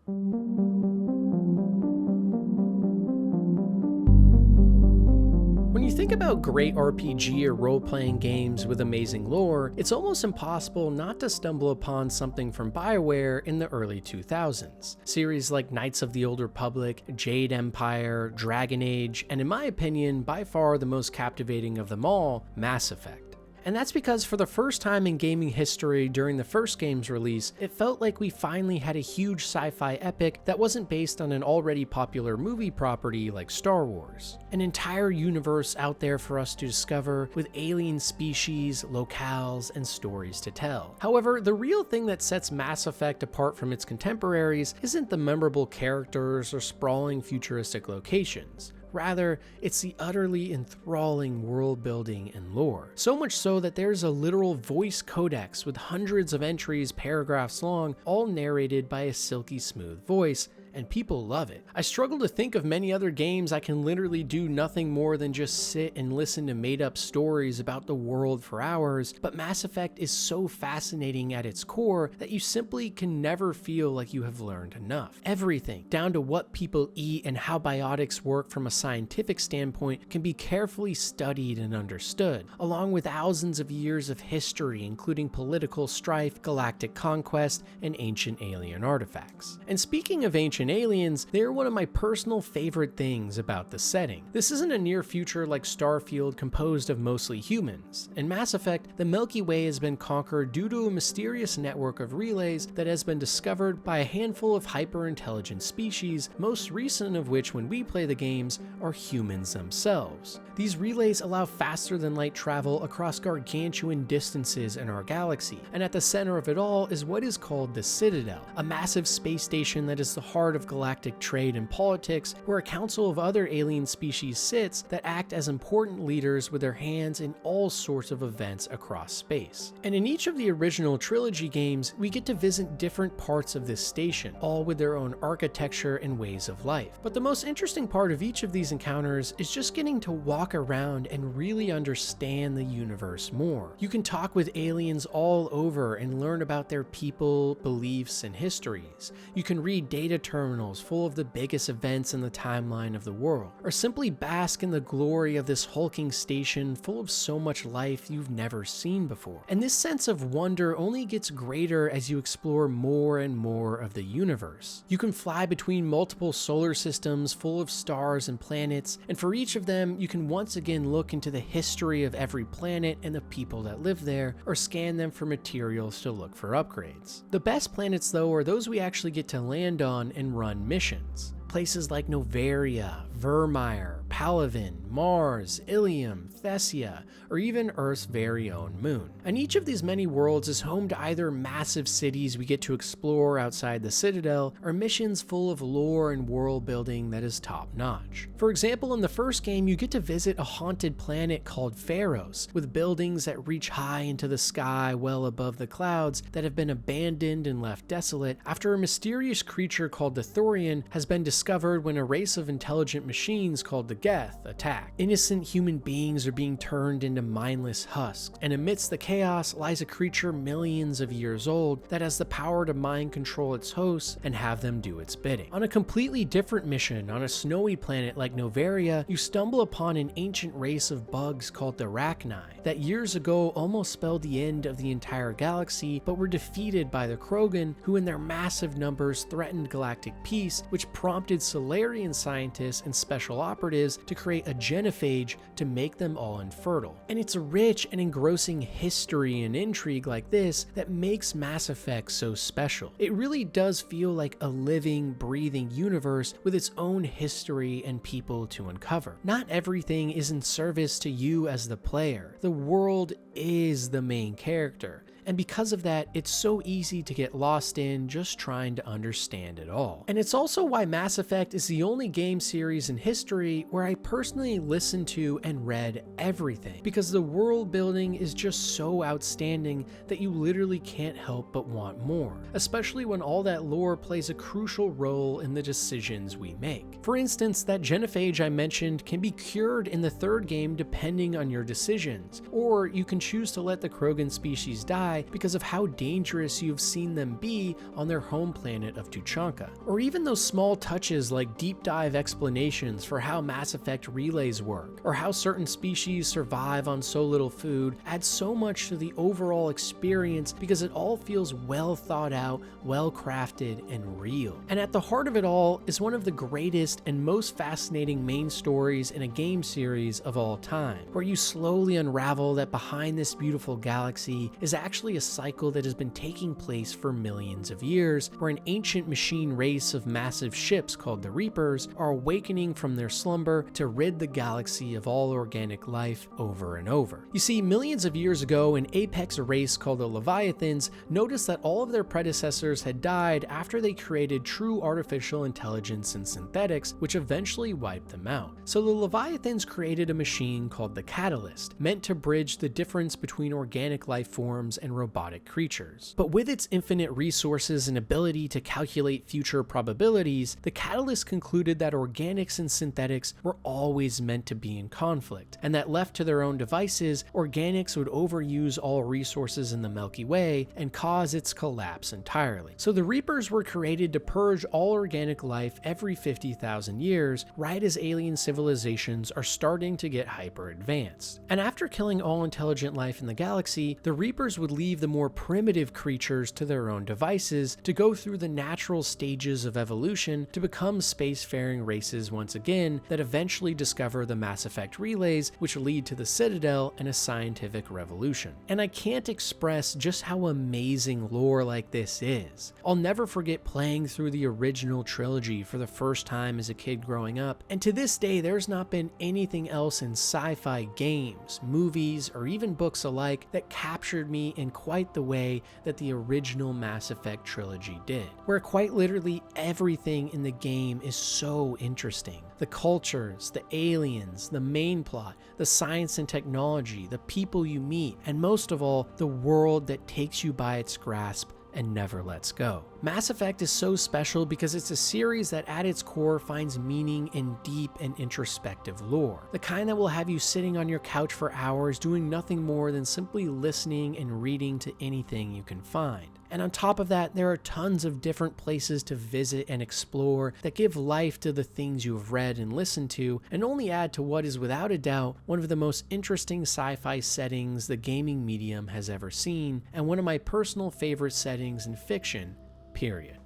When you think about great RPG or role-playing games with amazing lore, it's almost impossible not to stumble upon something from BioWare in the early 2000s. Series like Knights of the Old Republic, Jade Empire, Dragon Age, and in my opinion, by far the most captivating of them all, Mass Effect. And that's because for the first time in gaming history during the first game's release, it felt like we finally had a huge sci-fi epic that wasn't based on an already popular movie property like Star Wars. An entire universe out there for us to discover, with alien species, locales, and stories to tell. However, the real thing that sets Mass Effect apart from its contemporaries isn't the memorable characters or sprawling futuristic locations. Rather, it's the utterly enthralling world building and lore. So much so that there's a literal voice codex with hundreds of entries paragraphs long, all narrated by a silky smooth voice, and people love it. I struggle to think of many other games I can literally do nothing more than just sit and listen to made up stories about the world for hours, but Mass Effect is so fascinating at its core that you simply can never feel like you have learned enough. Everything, down to what people eat and how biotics work from a scientific standpoint, can be carefully studied and understood, along with thousands of years of history, including political strife, galactic conquest, and ancient alien artifacts. And speaking of ancient aliens, they're one of my personal favorite things about the setting. This isn't a near future like Starfield composed of mostly humans. In Mass Effect, the Milky Way has been conquered due to a mysterious network of relays that has been discovered by a handful of hyper-intelligent species, most recent of which, when we play the games, are humans themselves. These relays allow faster than light travel across gargantuan distances in our galaxy, and at the center of it all is what is called the Citadel, a massive space station that is the heart of galactic trade and politics, where a council of other alien species sits that act as important leaders with their hands in all sorts of events across space. And in each of the original trilogy games, we get to visit different parts of this station, all with their own architecture and ways of life. But the most interesting part of each of these encounters is just getting to walk around and really understand the universe more. You can talk with aliens all over and learn about their people, beliefs, and histories. You can read data terminals full of the biggest events in the timeline of the world, or simply bask in the glory of this hulking station full of so much life you've never seen before. And this sense of wonder only gets greater as you explore more and more of the universe. You can fly between multiple solar systems full of stars and planets, and for each of them, you can once again look into the history of every planet and the people that live there, or scan them for materials to look for upgrades. The best planets though are those we actually get to land on and run missions. places like Noveria, Vermeer, Palaven, Mars, Ilium, Thessia, or even Earth's very own moon. And each of these many worlds is home to either massive cities we get to explore outside the Citadel, or missions full of lore and world building that is top-notch. For example, in the first game, you get to visit a haunted planet called Pharos, with buildings that reach high into the sky well above the clouds that have been abandoned and left desolate after a mysterious creature called the Thorian has been discovered when a race of intelligent machines called the Geth attack. Innocent human beings are being turned into mindless husks, and amidst the chaos lies a creature millions of years old that has the power to mind control its hosts and have them do its bidding. On a completely different mission, on a snowy planet like Noveria, you stumble upon an ancient race of bugs called the Rachni that years ago almost spelled the end of the entire galaxy, but were defeated by the Krogan, who in their massive numbers threatened galactic peace, which prompted Solarian scientists and special operatives to create a genophage to make them all infertile. And it's a rich and engrossing history and intrigue like this that makes Mass Effect so special. It really does feel like a living, breathing universe with its own history and people to uncover. Not everything is in service to you as the player. The world is the main character. And because of that, it's so easy to get lost in just trying to understand it all. And it's also why Mass Effect is the only game series in history where I personally listened to and read everything, because the world building is just so outstanding that you literally can't help but want more, especially when all that lore plays a crucial role in the decisions we make. For instance, that genophage I mentioned can be cured in the third game depending on your decisions, or you can choose to let the Krogan species die because of how dangerous you've seen them be on their home planet of Tuchanka. Or even those small touches like deep dive explanations for how Mass Effect relays work, or how certain species survive on so little food, add so much to the overall experience because it all feels well thought out, well crafted, and real. And at the heart of it all is one of the greatest and most fascinating main stories in a game series of all time, where you slowly unravel that behind this beautiful galaxy is actually a cycle that has been taking place for millions of years, where an ancient machine race of massive ships called the Reapers are awakening from their slumber to rid the galaxy of all organic life over and over. You see, millions of years ago, an apex race called the Leviathans noticed that all of their predecessors had died after they created true artificial intelligence and synthetics, which eventually wiped them out. So the Leviathans created a machine called the Catalyst, meant to bridge the difference between organic life forms and robotic creatures. But with its infinite resources and ability to calculate future probabilities, the Catalyst concluded that organics and synthetics were always meant to be in conflict, and that left to their own devices, organics would overuse all resources in the Milky Way and cause its collapse entirely. So the Reapers were created to purge all organic life every 50,000 years, right as alien civilizations are starting to get hyper advanced. And after killing all intelligent life in the galaxy, the Reapers would leave the more primitive creatures to their own devices to go through the natural stages of evolution to become spacefaring races once again that eventually discover the Mass Effect relays, which lead to the Citadel and a scientific revolution. And I can't express just how amazing lore like this is. I'll never forget playing through the original trilogy for the first time as a kid growing up, and to this day there's not been anything else in sci-fi games, movies, or even books alike that captured me in quite the way that the original Mass Effect trilogy did, where quite literally everything in the game is so interesting. The cultures, the aliens, the main plot, the science and technology, the people you meet, and most of all, the world that takes you by its grasp and never lets go. Mass Effect is so special because it's a series that at its core finds meaning in deep and introspective lore, the kind that will have you sitting on your couch for hours doing nothing more than simply listening and reading to anything you can find. And on top of that, there are tons of different places to visit and explore that give life to the things you have read and listened to, and only add to what is without a doubt one of the most interesting sci-fi settings the gaming medium has ever seen, and one of my personal favorite settings in fiction, period.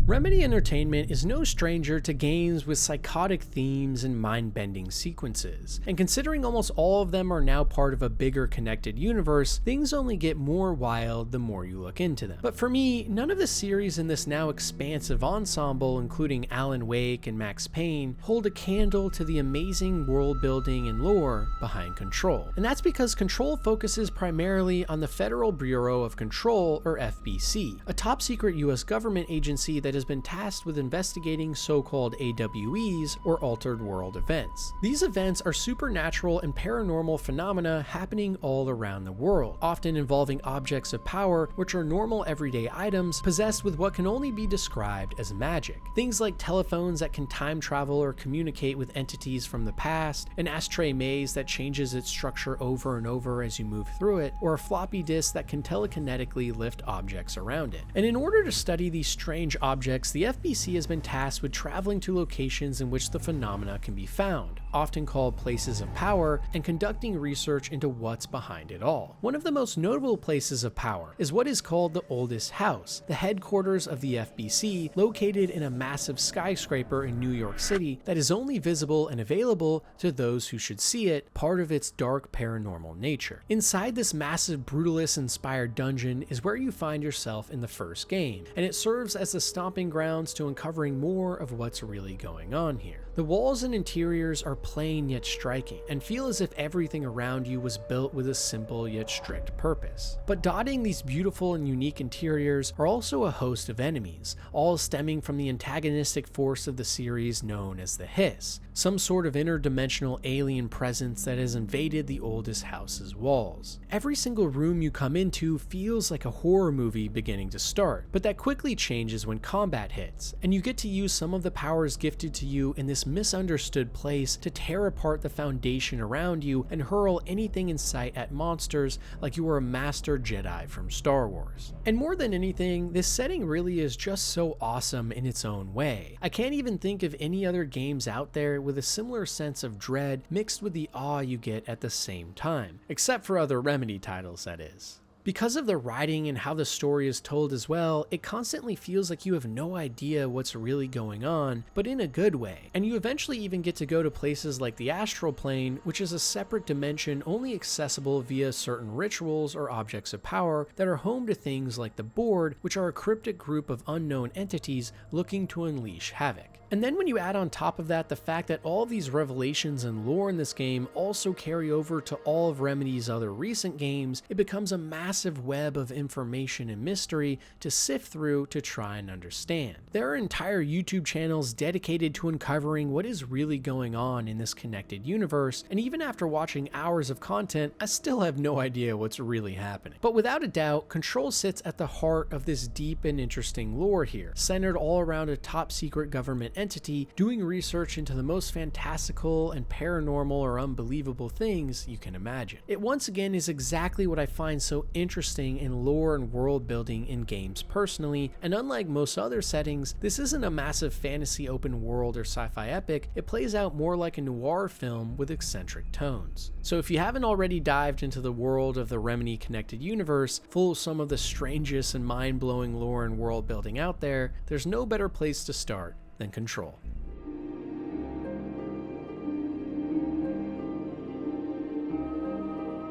Remedy Entertainment is no stranger to games with psychotic themes and mind-bending sequences, and considering almost all of them are now part of a bigger connected universe, things only get more wild the more you look into them. But for me, none of the series in this now expansive ensemble, including Alan Wake and Max Payne, hold a candle to the amazing world building and lore behind Control. And that's because Control focuses primarily on the Federal Bureau of Control, or FBC, a top secret US government agency that has been tasked with investigating so-called AWEs, or altered world events. These events are supernatural and paranormal phenomena happening all around the world, often involving objects of power which are normal everyday items possessed with what can only be described as magic. Things like telephones that can time travel or communicate with entities from the past, an ashtray maze that changes its structure over and over as you move through it, or a floppy disk that can telekinetically lift objects around it. And in order to study these strange objects, the FBC has been tasked with traveling to locations in which the phenomena can be found, often called places of power, and conducting research into what's behind it all. One of the most notable places of power is what is called the Oldest House, the headquarters of the FBC, located in a massive skyscraper in New York City that is only visible and available to those who should see it, part of its dark paranormal nature. Inside this massive Brutalist-inspired dungeon is where you find yourself in the first game, and it serves as the stomping grounds to uncovering more of what's really going on here. The walls and interiors are plain yet striking, and feel as if everything around you was built with a simple yet strict purpose. But dotting these beautiful and unique interiors are also a host of enemies, all stemming from the antagonistic force of the series known as the Hiss, some sort of interdimensional alien presence that has invaded the Oldest House's walls. Every single room you come into feels like a horror movie beginning to start, but that quickly changes when combat hits, and you get to use some of the powers gifted to you in this misunderstood place to tear apart the foundation around you and hurl anything in sight at monsters like you were a master Jedi from Star Wars. And more than anything, this setting really is just so awesome in its own way. I can't even think of any other games out there with a similar sense of dread mixed with the awe you get at the same time, except for other Remedy titles, that is. Because of the writing and how the story is told as well, it constantly feels like you have no idea what's really going on, but in a good way. And you eventually even get to go to places like the astral plane, which is a separate dimension only accessible via certain rituals or objects of power that are home to things like the Board, which are a cryptic group of unknown entities looking to unleash havoc. And then when you add on top of that the fact that all of these revelations and lore in this game also carry over to all of Remedy's other recent games, it becomes a massive web of information and mystery to sift through to try and understand. There are entire YouTube channels dedicated to uncovering what is really going on in this connected universe, and even after watching hours of content, I still have no idea what's really happening. But without a doubt, Control sits at the heart of this deep and interesting lore here, centered all around a top secret government entity doing research into the most fantastical and paranormal or unbelievable things you can imagine. It once again is exactly what I find so interesting in lore and world building in games personally, and unlike most other settings, this isn't a massive fantasy open world or sci-fi epic. It plays out more like a noir film with eccentric tones. So if you haven't already dived into the world of the Remedy connected universe, full of some of the strangest and mind-blowing lore and world building out there, there's no better place to start than Control.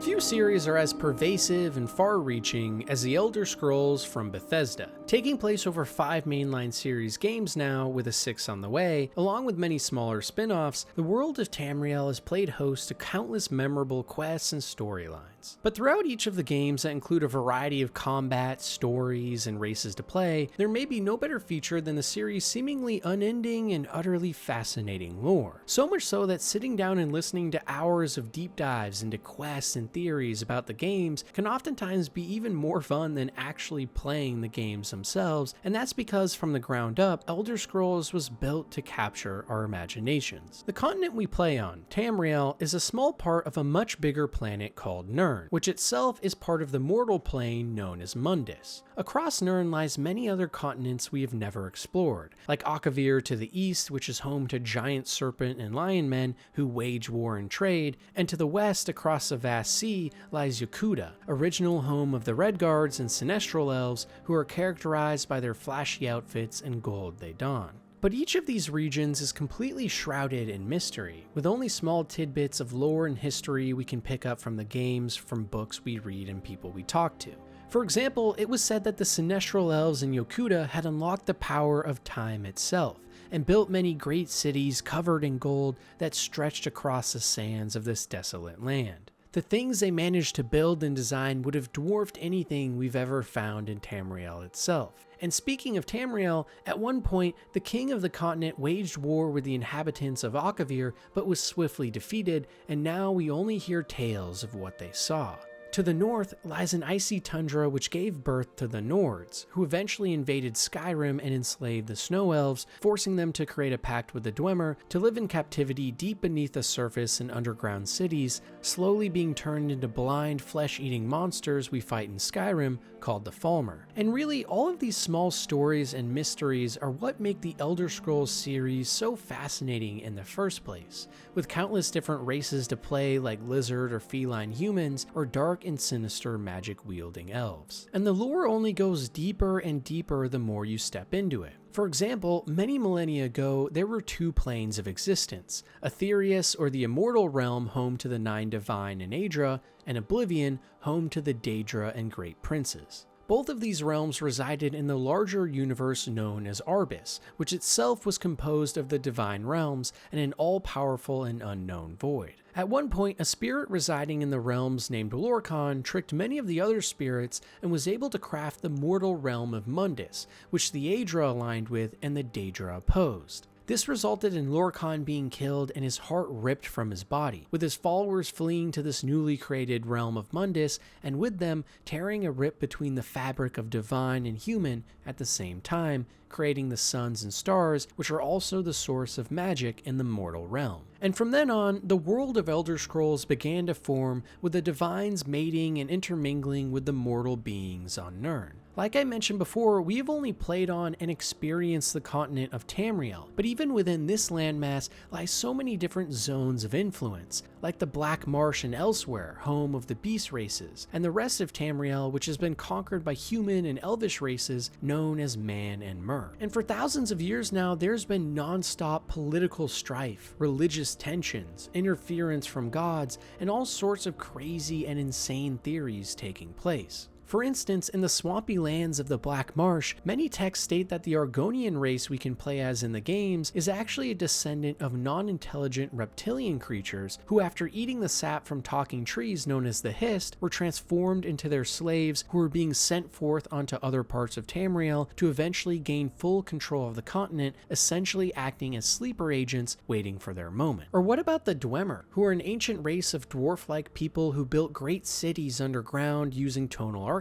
Few series are as pervasive and far-reaching as The Elder Scrolls from Bethesda. Taking place over 5 mainline series games now, with a 6th on the way, along with many smaller spin-offs, the world of Tamriel has played host to countless memorable quests and storylines. But throughout each of the games that include a variety of combat, stories, and races to play, there may be no better feature than the series' seemingly unending and utterly fascinating lore. So much so that sitting down and listening to hours of deep dives into quests and theories about the games can oftentimes be even more fun than actually playing the games themselves, and that's because from the ground up, Elder Scrolls was built to capture our imaginations. The continent we play on, Tamriel, is a small part of a much bigger planet called Nirn, which itself is part of the mortal plane known as Mundus. Across Nirn lies many other continents we have never explored, like Akavir to the east, which is home to giant serpent and lion men who wage war and trade, and to the west across the vast sea lies Yakuta, original home of the Red Guards and Sinestral Elves, who are characterized characterized by their flashy outfits and gold they don. But each of these regions is completely shrouded in mystery, with only small tidbits of lore and history we can pick up from the games, from books we read and people we talk to. For example, it was said that the Sinestral Elves in Yokuda had unlocked the power of time itself, and built many great cities covered in gold that stretched across the sands of this desolate land. The things they managed to build and design would have dwarfed anything we've ever found in Tamriel itself. And speaking of Tamriel, at one point, the king of the continent waged war with the inhabitants of Akavir, but was swiftly defeated, and now we only hear tales of what they saw. To the north lies an icy tundra which gave birth to the Nords, who eventually invaded Skyrim and enslaved the Snow Elves, forcing them to create a pact with the Dwemer to live in captivity deep beneath the surface in underground cities, slowly being turned into blind, flesh-eating monsters we fight in Skyrim called the Falmer. And really, all of these small stories and mysteries are what make the Elder Scrolls series so fascinating in the first place, with countless different races to play like lizard or feline humans, or dark and sinister magic-wielding elves. And the lore only goes deeper and deeper the more you step into it. For example, many millennia ago, there were two planes of existence, Aetherius, or the immortal realm home to the Nine Divine and Aedra, and Oblivion, home to the Daedra and Great Princes. Both of these realms resided in the larger universe known as Arbis, which itself was composed of the Divine Realms and an all-powerful and unknown void. At one point, a spirit residing in the realms named Lorkhan tricked many of the other spirits and was able to craft the mortal realm of Mundus, which the Aedra aligned with and the Daedra opposed. This resulted in Lorkhan being killed and his heart ripped from his body, with his followers fleeing to this newly created realm of Mundus, and with them tearing a rip between the fabric of divine and human at the same time, creating the suns and stars, which are also the source of magic in the mortal realm. And from then on, the world of Elder Scrolls began to form, with the divines mating and intermingling with the mortal beings on Nirn. Like I mentioned before, we have only played on and experienced the continent of Tamriel, but even within this landmass lie so many different zones of influence, like the Black Marsh and elsewhere, home of the beast races, and the rest of Tamriel, which has been conquered by human and elvish races known as Man and Mer. And for thousands of years now, there's been non-stop political strife, religious tensions, interference from gods, and all sorts of crazy and insane theories taking place. For instance, in the swampy lands of the Black Marsh, many texts state that the Argonian race we can play as in the games is actually a descendant of non-intelligent reptilian creatures who, after eating the sap from talking trees known as the Hist, were transformed into their slaves who were being sent forth onto other parts of Tamriel to eventually gain full control of the continent, essentially acting as sleeper agents waiting for their moment. Or what about the Dwemer, who are an ancient race of dwarf-like people who built great cities underground using tonal architecture,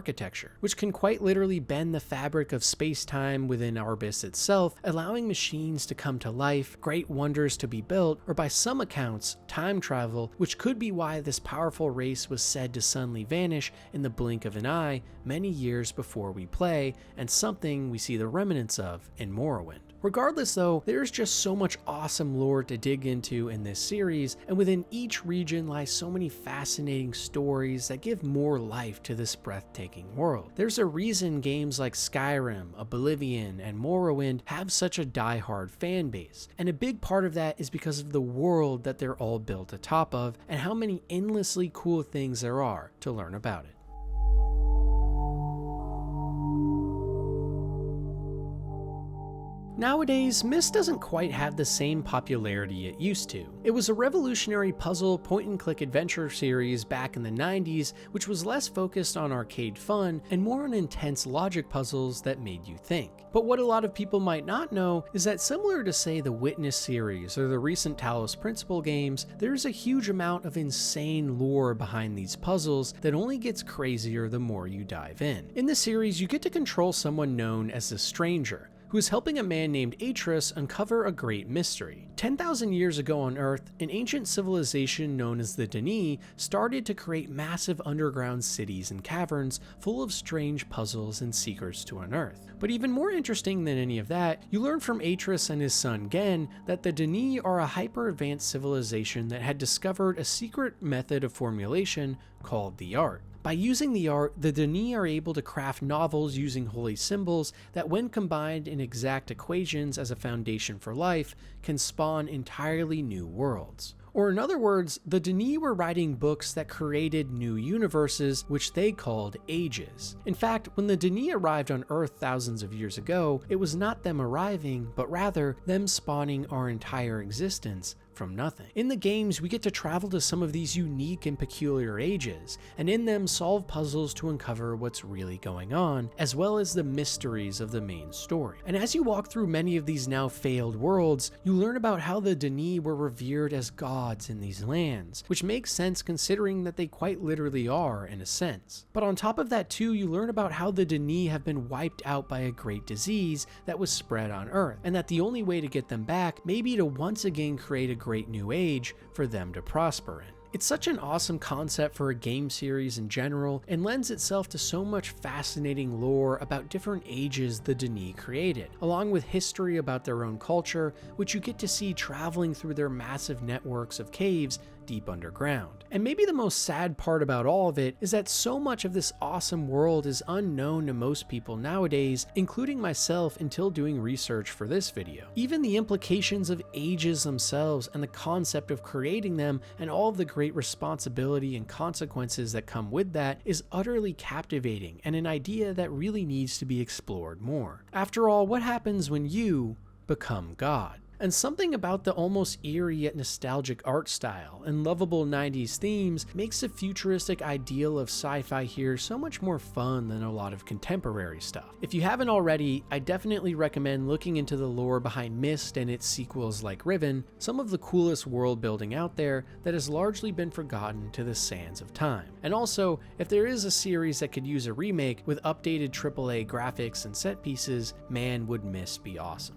which can quite literally bend the fabric of space-time within Arbis itself, allowing machines to come to life, great wonders to be built, or by some accounts, time travel, which could be why this powerful race was said to suddenly vanish in the blink of an eye many years before we play, and something we see the remnants of in Morrowind. Regardless though, there's just so much awesome lore to dig into in this series, and within each region lies so many fascinating stories that give more life to this breathtaking world. There's a reason games like Skyrim, Oblivion, and Morrowind have such a die-hard fan base, and a big part of that is because of the world that they're all built atop of, and how many endlessly cool things there are to learn about it. Nowadays, Myst doesn't quite have the same popularity it used to. It was a revolutionary puzzle point-and-click adventure series back in the 90s, which was less focused on arcade fun and more on intense logic puzzles that made you think. But what a lot of people might not know is that similar to, say, the Witness series or the recent Talos Principle games, there's a huge amount of insane lore behind these puzzles that only gets crazier the more you dive in. In the series, you get to control someone known as the Stranger, who is helping a man named Atreus uncover a great mystery. 10,000 years ago on Earth, an ancient civilization known as the Dani started to create massive underground cities and caverns full of strange puzzles and secrets to unearth. But even more interesting than any of that, you learn from Atreus and his son Gen that the Dani are a hyper-advanced civilization that had discovered a secret method of formulation called the Art. By using the art, the Denis are able to craft novels using holy symbols that, when combined in exact equations as a foundation for life, can spawn entirely new worlds. Or in other words, the Denis were writing books that created new universes, which they called ages. In fact, when the Denis arrived on Earth thousands of years ago, it was not them arriving, but rather them spawning our entire existence from nothing. In the games, we get to travel to some of these unique and peculiar ages, and in them solve puzzles to uncover what's really going on, as well as the mysteries of the main story. And as you walk through many of these now failed worlds, you learn about how the Denis were revered as gods in these lands, which makes sense considering that they quite literally are in a sense. But on top of that too, you learn about how the Denis have been wiped out by a great disease that was spread on Earth, and that the only way to get them back may be to once again create a great new age for them to prosper in. It's such an awesome concept for a game series in general, and lends itself to so much fascinating lore about different ages the Denis created, along with history about their own culture, which you get to see traveling through their massive networks of caves deep underground. And maybe the most sad part about all of it is that so much of this awesome world is unknown to most people nowadays, including myself until doing research for this video. Even the implications of ages themselves and the concept of creating them and all of the great responsibility and consequences that come with that is utterly captivating and an idea that really needs to be explored more. After all, what happens when you become God? And something about the almost eerie yet nostalgic art style and lovable 90s themes makes the futuristic ideal of sci-fi here so much more fun than a lot of contemporary stuff. If you haven't already, I definitely recommend looking into the lore behind Myst and its sequels like Riven, some of the coolest world building out there that has largely been forgotten to the sands of time. And also, if there is a series that could use a remake with updated AAA graphics and set pieces, man, would Myst be awesome.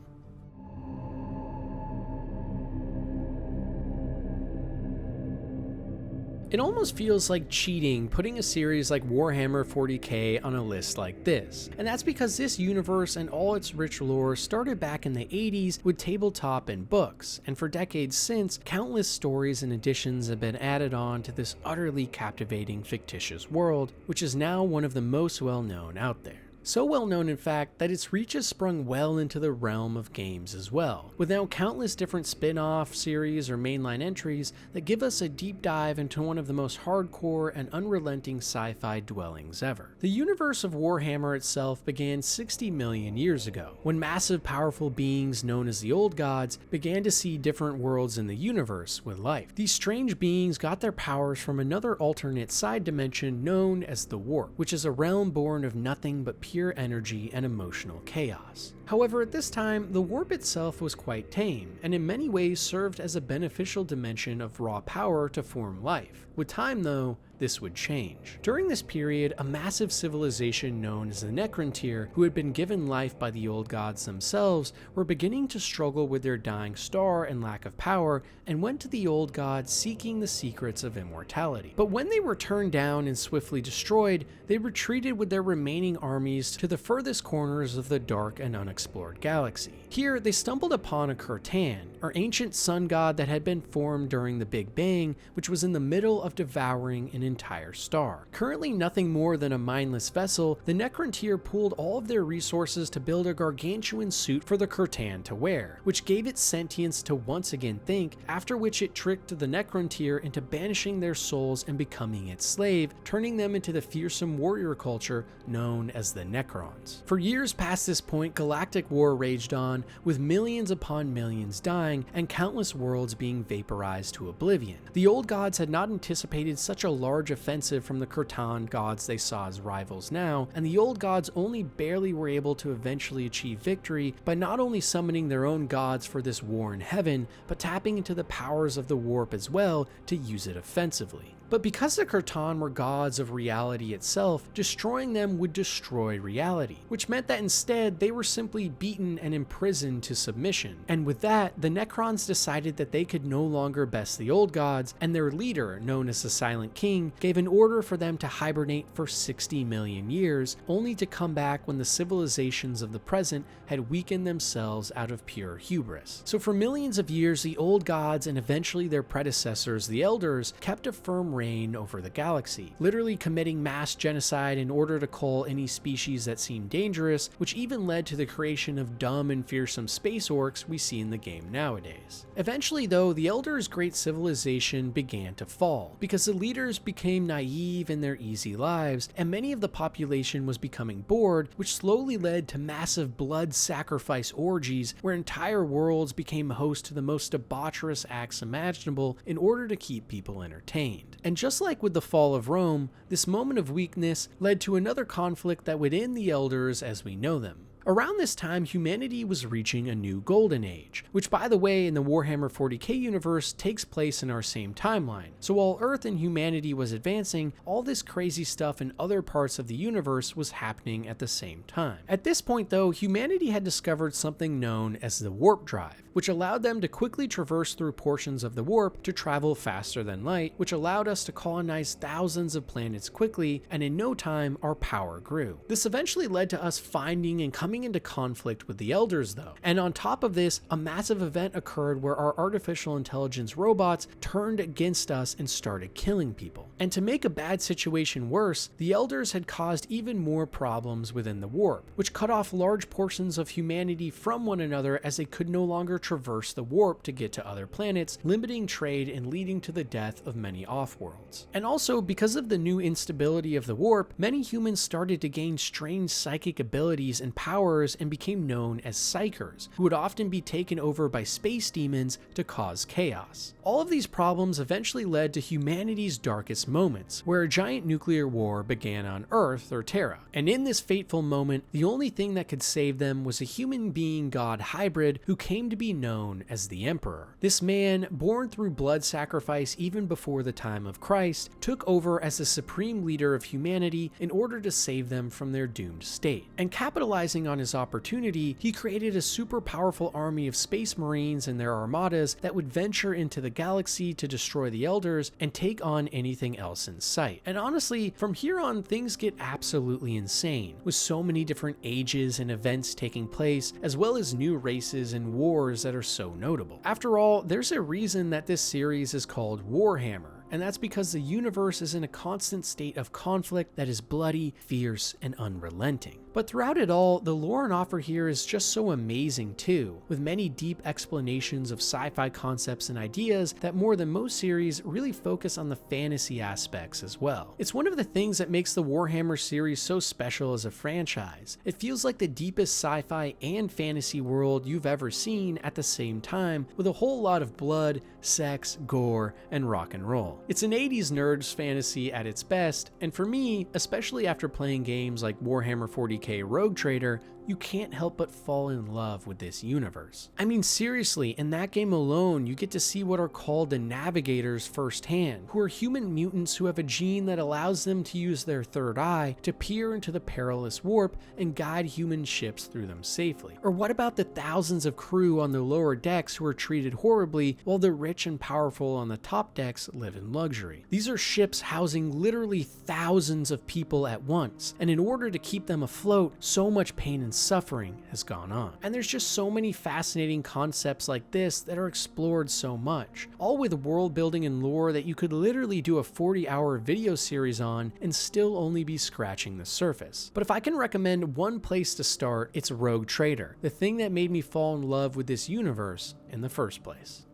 It almost feels like cheating putting a series like Warhammer 40k on a list like this, and that's because this universe and all its rich lore started back in the 80s with tabletop and books, and for decades since, countless stories and additions have been added on to this utterly captivating fictitious world, which is now one of the most well-known out there. So well known, in fact, that its reach has sprung well into the realm of games as well, with now countless different spin-off series or mainline entries that give us a deep dive into one of the most hardcore and unrelenting sci-fi dwellings ever. The universe of Warhammer itself began 60 million years ago, when massive powerful beings known as the Old Gods began to see different worlds in the universe with life. These strange beings got their powers from another alternate side dimension known as the Warp, which is a realm born of nothing but pure energy and emotional chaos. However, at this time, the warp itself was quite tame, and in many ways served as a beneficial dimension of raw power to form life. With time, though, this would change. During this period, a massive civilization known as the Necron-Tyr, who had been given life by the Old Gods themselves, were beginning to struggle with their dying star and lack of power, and went to the Old Gods seeking the secrets of immortality. But when they were turned down and swiftly destroyed, they retreated with their remaining armies to the furthest corners of the dark and unexplored galaxy. Here, they stumbled upon a Kirtan, or ancient sun god that had been formed during the Big Bang, which was in the middle of devouring an entire star. Currently nothing more than a mindless vessel, the Necron-Tyr pooled all of their resources to build a gargantuan suit for the Kirtan to wear, which gave it sentience to once again think, after which it tricked the Necron-Tyr into banishing their souls and becoming its slave, turning them into the fearsome warrior culture known as the Necrons. For years past this point, galactic war raged on, with millions upon millions dying and countless worlds being vaporized to oblivion. The Old Gods had not anticipated such a large offensive from the Kirtan gods they saw as rivals now, and the Old Gods only barely were able to eventually achieve victory by not only summoning their own gods for this war in heaven, but tapping into the powers of the warp as well to use it offensively. But because the Kirtan were gods of reality itself, destroying them would destroy reality, which meant that instead they were simply beaten and imprisoned to submission. And with that, the Necrons decided that they could no longer best the Old Gods, and their leader, known as the Silent King, gave an order for them to hibernate for 60 million years, only to come back when the civilizations of the present had weakened themselves out of pure hubris. So for millions of years, the Old Gods and eventually their predecessors, the Elders, kept a firm reign over the galaxy, literally committing mass genocide in order to cull any species that seemed dangerous, which even led to the creation of dumb and fearsome space orcs we see in the game nowadays. Eventually though, the Elders' great civilization began to fall, because the leaders became naive in their easy lives, and many of the population was becoming bored, which slowly led to massive blood sacrifice orgies where entire worlds became host to the most debaucherous acts imaginable in order to keep people entertained. And just like with the fall of Rome, this moment of weakness led to another conflict that would end the Elders as we know them. Around this time, humanity was reaching a new golden age, which by the way in the Warhammer 40k universe takes place in our same timeline. So while Earth and humanity was advancing, all this crazy stuff in other parts of the universe was happening at the same time. At this point though, humanity had discovered something known as the warp drive, which allowed them to quickly traverse through portions of the warp to travel faster than light, which allowed us to colonize thousands of planets quickly, and in no time our power grew. This eventually led to us finding and coming into conflict with the Elders though. And on top of this, a massive event occurred where our artificial intelligence robots turned against us and started killing people. And to make a bad situation worse, the Elders had caused even more problems within the warp, which cut off large portions of humanity from one another as they could no longer traverse the warp to get to other planets, limiting trade and leading to the death of many off-worlds. And also, because of the new instability of the warp, many humans started to gain strange psychic abilities and powers and became known as Psykers, who would often be taken over by space demons to cause chaos. All of these problems eventually led to humanity's darkest moments, where a giant nuclear war began on Earth, or Terra. And in this fateful moment, the only thing that could save them was a human being god hybrid who came to be known as the Emperor. This man, born through blood sacrifice even before the time of Christ, took over as the supreme leader of humanity in order to save them from their doomed state. And capitalizing on his opportunity, he created a super powerful army of space marines and their armadas that would venture into the galaxy to destroy the Elders and take on anything else in sight. And honestly, from here on things get absolutely insane, with so many different ages and events taking place, as well as new races and wars that are so notable. After all, there's a reason that this series is called Warhammer, and that's because the universe is in a constant state of conflict that is bloody, fierce, and unrelenting. But throughout it all, the lore on offer here is just so amazing too, with many deep explanations of sci-fi concepts and ideas that more than most series really focus on the fantasy aspects as well. It's one of the things that makes the Warhammer series so special as a franchise. It feels like the deepest sci-fi and fantasy world you've ever seen at the same time, with a whole lot of blood, sex, gore, and rock and roll. It's an 80s nerd's fantasy at its best, and for me, especially after playing games like Warhammer 40k Rogue Trader, you can't help but fall in love with this universe. I mean seriously, in that game alone, you get to see what are called the Navigators firsthand, who are human mutants who have a gene that allows them to use their third eye to peer into the perilous warp and guide human ships through them safely. Or what about the thousands of crew on the lower decks who are treated horribly while the rich and powerful on the top decks live in luxury? These are ships housing literally thousands of people at once, and in order to keep them afloat, so much pain and suffering has gone on. And there's just so many fascinating concepts like this that are explored so much, all with world building and lore that you could literally do a 40-hour video series on and still only be scratching the surface. But if I can recommend one place to start, it's Rogue Trader, the thing that made me fall in love with this universe in the first place.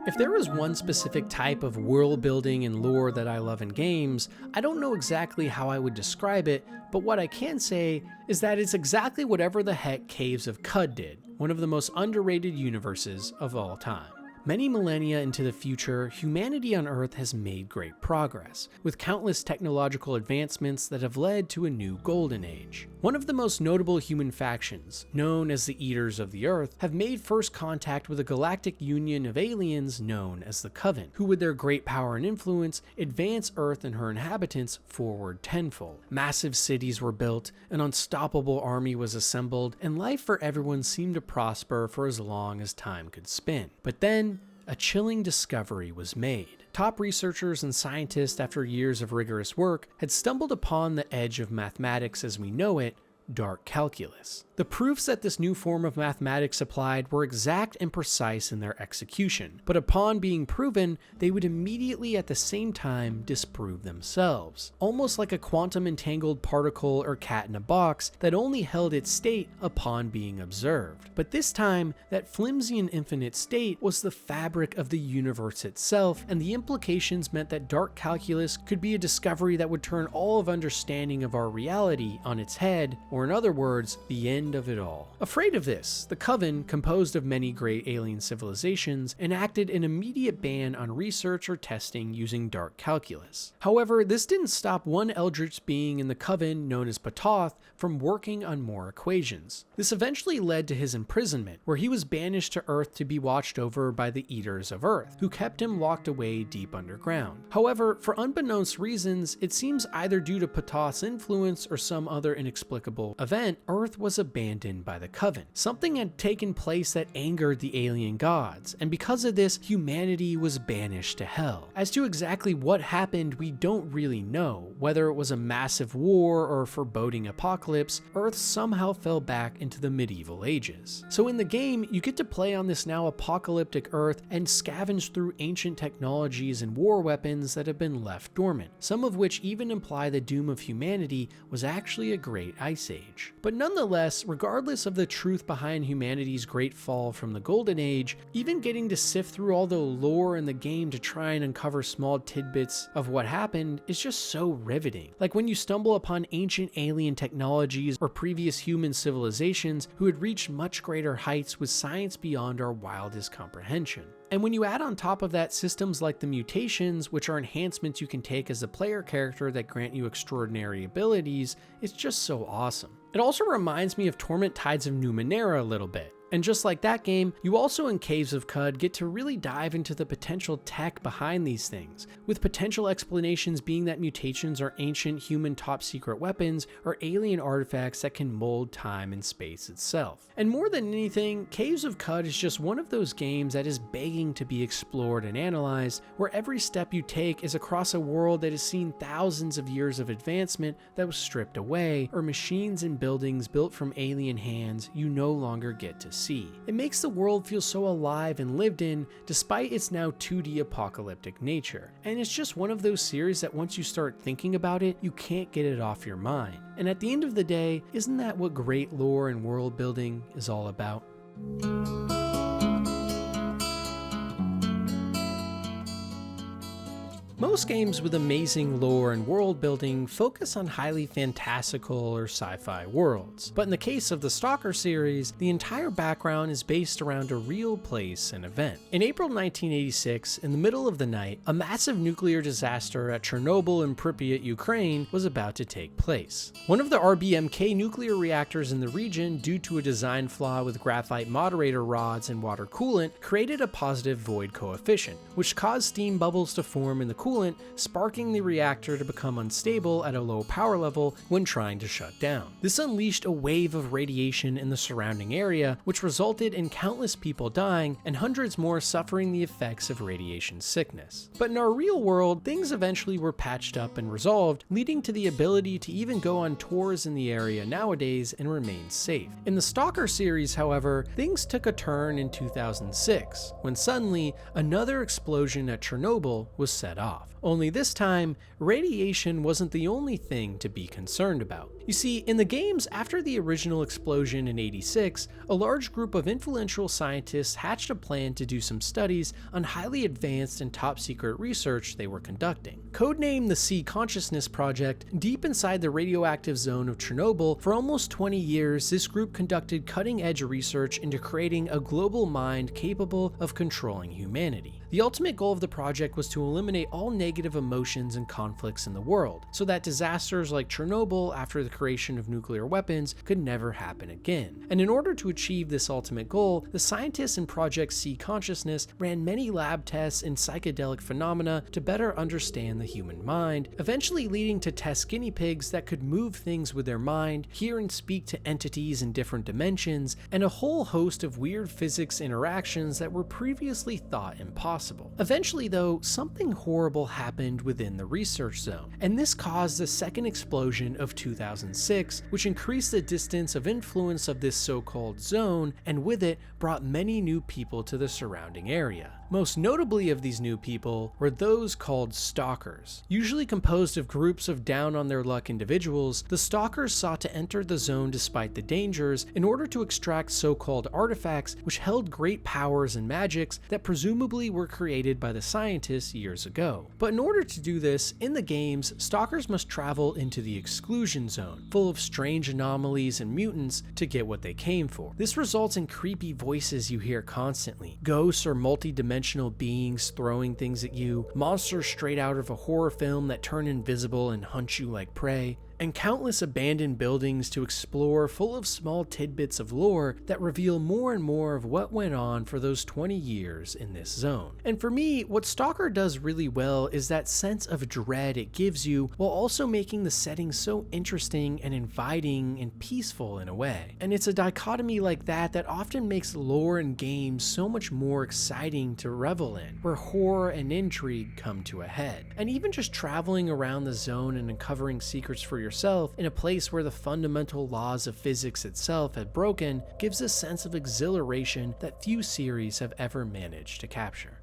If there was one specific type of world building and lore that I love in games, I don't know exactly how I would describe it, but what I can say is that it's exactly whatever the heck Caves of Qud did, one of the most underrated universes of all time. Many millennia into the future, humanity on Earth has made great progress, with countless technological advancements that have led to a new golden age. One of the most notable human factions, known as the Eaters of the Earth, have made first contact with a galactic union of aliens known as the Coven, who with their great power and influence, advance Earth and her inhabitants forward tenfold. Massive cities were built, an unstoppable army was assembled, and life for everyone seemed to prosper for as long as time could spin. But then, a chilling discovery was made. Top researchers and scientists, after years of rigorous work, had stumbled upon the edge of mathematics as we know it, dark calculus. The proofs that this new form of mathematics applied were exact and precise in their execution, but upon being proven, they would immediately at the same time disprove themselves, almost like a quantum entangled particle or cat in a box that only held its state upon being observed. But this time, that flimsy and infinite state was the fabric of the universe itself, and the implications meant that dark calculus could be a discovery that would turn all of understanding of our reality on its head, or in other words, the end of it all. Afraid of this, the Coven, composed of many great alien civilizations, enacted an immediate ban on research or testing using dark calculus. However, this didn't stop one eldritch being in the Coven, known as Ptoth, from working on more equations. This eventually led to his imprisonment, where he was banished to Earth to be watched over by the Eaters of Earth, who kept him locked away deep underground. However, for unbeknownst reasons, it seems either due to Ptoth's influence or some other inexplicable event, Earth was abandoned by the Coven. Something had taken place that angered the alien gods, and because of this, humanity was banished to hell. As to exactly what happened, we don't really know. Whether it was a massive war or a foreboding apocalypse, Earth somehow fell back into the medieval ages. So in the game, you get to play on this now apocalyptic Earth and scavenge through ancient technologies and war weapons that have been left dormant, some of which even imply the doom of humanity was actually a great ice age. But nonetheless, regardless of the truth behind humanity's great fall from the Golden Age, even getting to sift through all the lore in the game to try and uncover small tidbits of what happened is just so riveting. Like when you stumble upon ancient alien technologies or previous human civilizations who had reached much greater heights with science beyond our wildest comprehension. And when you add on top of that systems like the mutations, which are enhancements you can take as a player character that grant you extraordinary abilities, it's just so awesome. It also reminds me of Torment Tides of Numenera a little bit. And just like that game, you also in Caves of Qud get to really dive into the potential tech behind these things, with potential explanations being that mutations are ancient human top secret weapons or alien artifacts that can mold time and space itself. And more than anything, Caves of Qud is just one of those games that is begging to be explored and analyzed, where every step you take is across a world that has seen thousands of years of advancement that was stripped away, or machines and buildings built from alien hands you no longer get to see. It makes the world feel so alive and lived in despite its now 2D apocalyptic nature. And it's just one of those series that once you start thinking about it, you can't get it off your mind. And at the end of the day, isn't that what great lore and world building is all about? Most games with amazing lore and world building focus on highly fantastical or sci-fi worlds, but in the case of the S.T.A.L.K.E.R series, the entire background is based around a real place and event. In April 1986, in the middle of the night, a massive nuclear disaster at Chernobyl in Pripyat, Ukraine was about to take place. One of the RBMK nuclear reactors in the region, due to a design flaw with graphite moderator rods and water coolant, created a positive void coefficient, which caused steam bubbles to form in the coolant, sparking the reactor to become unstable at a low power level when trying to shut down. This unleashed a wave of radiation in the surrounding area, which resulted in countless people dying and hundreds more suffering the effects of radiation sickness. But in our real world, things eventually were patched up and resolved, leading to the ability to even go on tours in the area nowadays and remain safe. In the S.T.A.L.K.E.R series, however, things took a turn in 2006, when suddenly another explosion at Chernobyl was set off. Only this time, radiation wasn't the only thing to be concerned about. You see, in the games after the original explosion in '86, a large group of influential scientists hatched a plan to do some studies on highly advanced and top secret research they were conducting. Codenamed the Sea Consciousness Project, deep inside the radioactive zone of Chernobyl, for almost 20 years, this group conducted cutting-edge research into creating a global mind capable of controlling humanity. The ultimate goal of the project was to eliminate all negative emotions and conflicts in the world, so that disasters like Chernobyl after the creation of nuclear weapons could never happen again. And in order to achieve this ultimate goal, the scientists in Project Sea Consciousness ran many lab tests and psychedelic phenomena to better understand the human mind, eventually leading to test guinea pigs that could move things with their mind, hear and speak to entities in different dimensions, and a whole host of weird physics interactions that were previously thought impossible. Eventually though, something horrible happened within the research zone, and this caused the second explosion of 2006. 2006, which increased the distance of influence of this so-called zone, and with it brought many new people to the surrounding area. Most notably of these new people were those called stalkers. Usually composed of groups of down-on-their-luck individuals, the stalkers sought to enter the zone despite the dangers in order to extract so-called artifacts which held great powers and magics that presumably were created by the scientists years ago. But in order to do this, in the games, stalkers must travel into the exclusion zone, full of strange anomalies and mutants, to get what they came for. This results in creepy voices you hear constantly, ghosts or multi-dimensional beings throwing things at you, monsters straight out of a horror film that turn invisible and hunt you like prey, and countless abandoned buildings to explore full of small tidbits of lore that reveal more and more of what went on for those 20 years in this zone. And for me, what Stalker does really well is that sense of dread it gives you, while also making the setting so interesting and inviting and peaceful in a way. And it's a dichotomy like that that often makes lore in games so much more exciting to revel in, where horror and intrigue come to a head. And even just traveling around the zone and uncovering secrets for yourself in a place where the fundamental laws of physics itself had broken gives a sense of exhilaration that few series have ever managed to capture.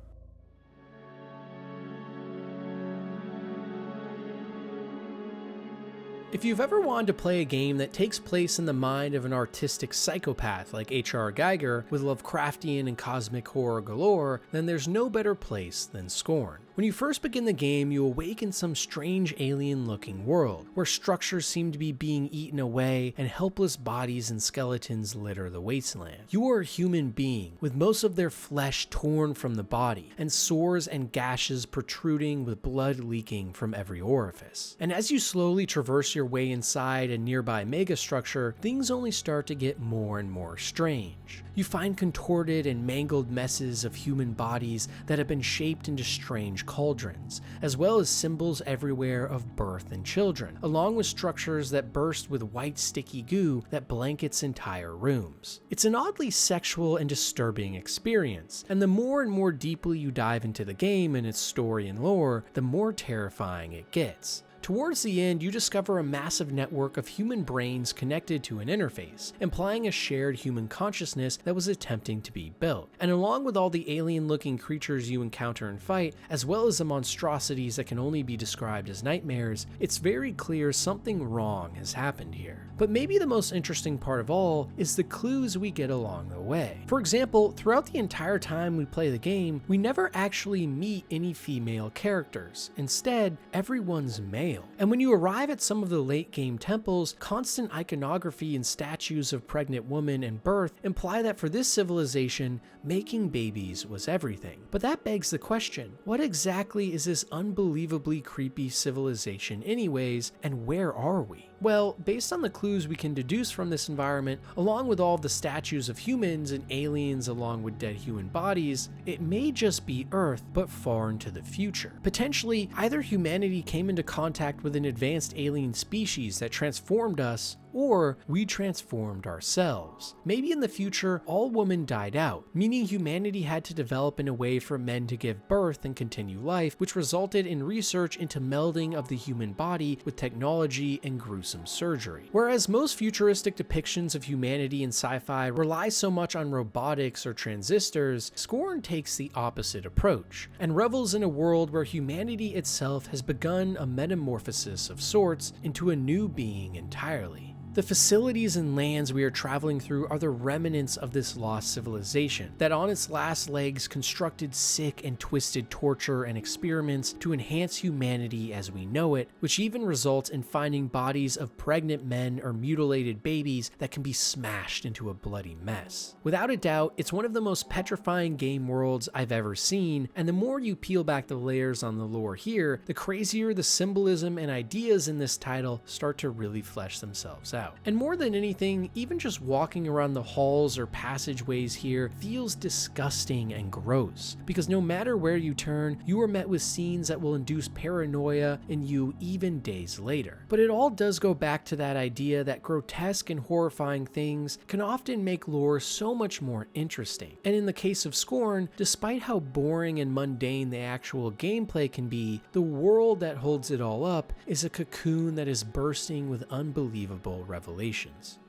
If you've ever wanted to play a game that takes place in the mind of an artistic psychopath like H.R. Geiger with Lovecraftian and cosmic horror galore, then there's no better place than Scorn. When you first begin the game, you awake in some strange alien-looking world, where structures seem to be being eaten away and helpless bodies and skeletons litter the wasteland. You are a human being, with most of their flesh torn from the body, and sores and gashes protruding with blood leaking from every orifice. And as you slowly traverse your way inside a nearby megastructure, things only start to get more and more strange. You find contorted and mangled messes of human bodies that have been shaped into strange cauldrons, as well as symbols everywhere of birth and children, along with structures that burst with white sticky goo that blankets entire rooms. It's an oddly sexual and disturbing experience, and the more and more deeply you dive into the game and its story and lore, the more terrifying it gets. Towards the end, you discover a massive network of human brains connected to an interface, implying a shared human consciousness that was attempting to be built. And along with all the alien-looking creatures you encounter and fight, as well as the monstrosities that can only be described as nightmares, it's very clear something wrong has happened here. But maybe the most interesting part of all is the clues we get along the way. For example, throughout the entire time we play the game, we never actually meet any female characters. Instead, everyone's male. And when you arrive at some of the late game temples, constant iconography and statues of pregnant women and birth imply that for this civilization, making babies was everything. But that begs the question, what exactly is this unbelievably creepy civilization anyways, and where are we? Well, based on the clues we can deduce from this environment, along with all of the statues of humans and aliens along with dead human bodies, it may just be Earth, but far into the future. Potentially, either humanity came into contact with an advanced alien species that transformed us, or we transformed ourselves. Maybe in the future, all women died out, meaning humanity had to develop in a way for men to give birth and continue life, which resulted in research into melding of the human body with technology and gruesome surgery. Whereas most futuristic depictions of humanity in sci-fi rely so much on robotics or transistors, Scorn takes the opposite approach, and revels in a world where humanity itself has begun a metamorphosis of sorts into a new being entirely. The facilities and lands we are traveling through are the remnants of this lost civilization that on its last legs constructed sick and twisted torture and experiments to enhance humanity as we know it, which even results in finding bodies of pregnant men or mutilated babies that can be smashed into a bloody mess. Without a doubt, it's one of the most petrifying game worlds I've ever seen, and the more you peel back the layers on the lore here, the crazier the symbolism and ideas in this title start to really flesh themselves out. out. And more than anything, even just walking around the halls or passageways here feels disgusting and gross, because no matter where you turn, you are met with scenes that will induce paranoia in you even days later. But it all does go back to that idea that grotesque and horrifying things can often make lore so much more interesting. And in the case of Scorn, despite how boring and mundane the actual gameplay can be, the world that holds it all up is a cocoon that is bursting with unbelievable revelations.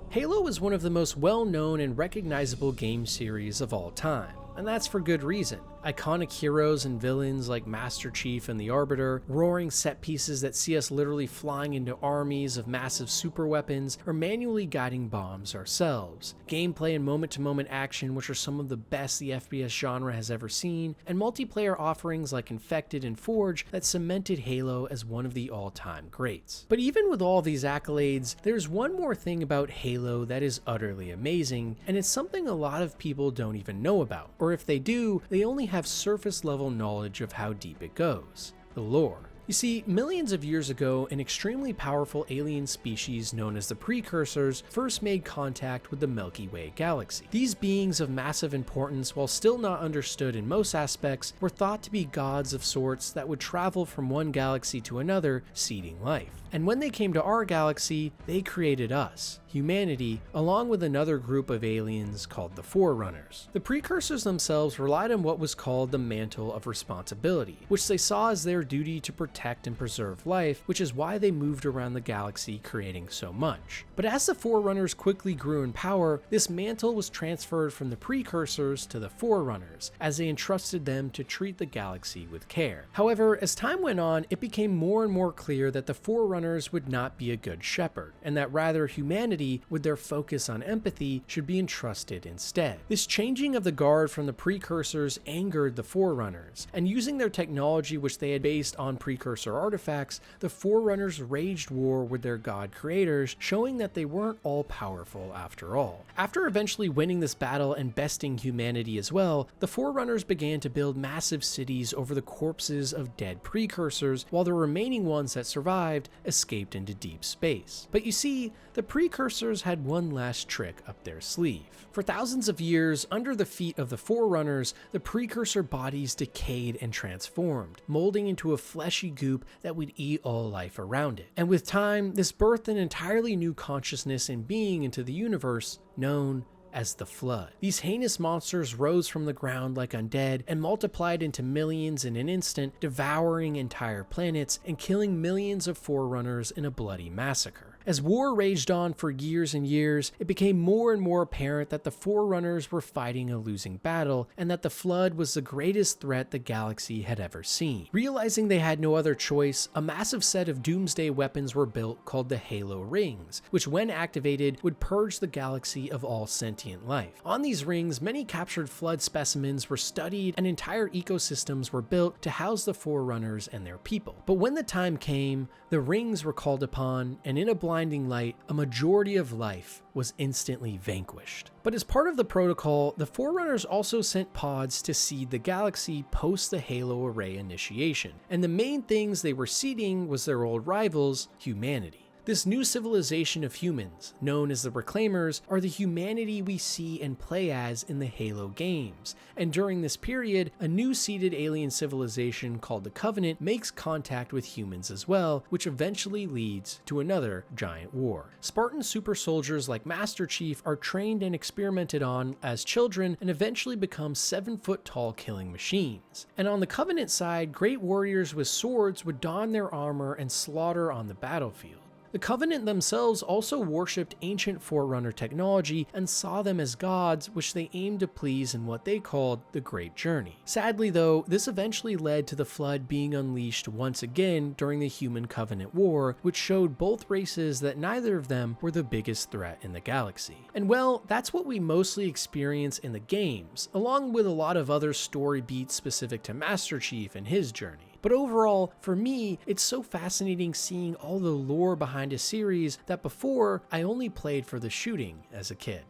Halo is one of the most well-known and recognizable game series of all time, and that's for good reason. Iconic heroes and villains like Master Chief and the Arbiter, roaring set pieces that see us literally flying into armies of massive super weapons, or manually guiding bombs ourselves. Gameplay and moment-to-moment action, which are some of the best the FPS genre has ever seen, and multiplayer offerings like Infected and Forge that cemented Halo as one of the all-time greats. But even with all these accolades, there's one more thing about Halo that is utterly amazing, and it's something a lot of people don't even know about, or if they do, they only have surface level knowledge of how deep it goes: the lore. You see, millions of years ago, an extremely powerful alien species known as the Precursors first made contact with the Milky Way galaxy. These beings of massive importance, while still not understood in most aspects, were thought to be gods of sorts that would travel from one galaxy to another, seeding life. And when they came to our galaxy, they created us, humanity, along with another group of aliens called the Forerunners. The Precursors themselves relied on what was called the Mantle of Responsibility, which they saw as their duty to protect and preserve life, which is why they moved around the galaxy creating so much. But as the Forerunners quickly grew in power, this mantle was transferred from the Precursors to the Forerunners, as they entrusted them to treat the galaxy with care. However, as time went on, it became more and more clear that the Forerunners would not be a good shepherd, and that rather humanity, with their focus on empathy, should be entrusted instead. This changing of the guard from the Precursors angered the Forerunners, and using their technology which they had based on Precursor artifacts, the Forerunners waged war with their god creators, showing that they weren't all powerful after all. After eventually winning this battle and besting humanity as well, the Forerunners began to build massive cities over the corpses of dead Precursors, while the remaining ones that survived escaped into deep space. But you see, the Precursors had one last trick up their sleeve. For thousands of years, under the feet of the Forerunners, the Precursor bodies decayed and transformed, molding into a fleshy goop that would eat all life around it. And with time, this birthed an entirely new consciousness and being into the universe, known as the Flood. These heinous monsters rose from the ground like undead and multiplied into millions in an instant, devouring entire planets and killing millions of Forerunners in a bloody massacre. As war raged on for years and years, it became more and more apparent that the Forerunners were fighting a losing battle, and that the Flood was the greatest threat the galaxy had ever seen. Realizing they had no other choice, a massive set of doomsday weapons were built called the Halo Rings, which when activated would purge the galaxy of all sentient life. On these rings, many captured Flood specimens were studied, and entire ecosystems were built to house the Forerunners and their people. But when the time came, the rings were called upon, and in a blinding light, a majority of life was instantly vanquished. But as part of the protocol, the Forerunners also sent pods to seed the galaxy post the Halo Array initiation, and the main things they were seeding was their old rivals, humanity. This new civilization of humans, known as the Reclaimers, are the humanity we see and play as in the Halo games, and during this period, a new seeded alien civilization called the Covenant makes contact with humans as well, which eventually leads to another giant war. Spartan super soldiers like Master Chief are trained and experimented on as children and eventually become 7-foot-tall killing machines. And on the Covenant side, great warriors with swords would don their armor and slaughter on the battlefield. The Covenant themselves also worshipped ancient Forerunner technology and saw them as gods, which they aimed to please in what they called the Great Journey. Sadly though, this eventually led to the Flood being unleashed once again during the Human Covenant War, which showed both races that neither of them were the biggest threat in the galaxy. And well, that's what we mostly experience in the games, along with a lot of other story beats specific to Master Chief and his journey. But overall, for me, it's so fascinating seeing all the lore behind a series that before, I only played for the shooting as a kid.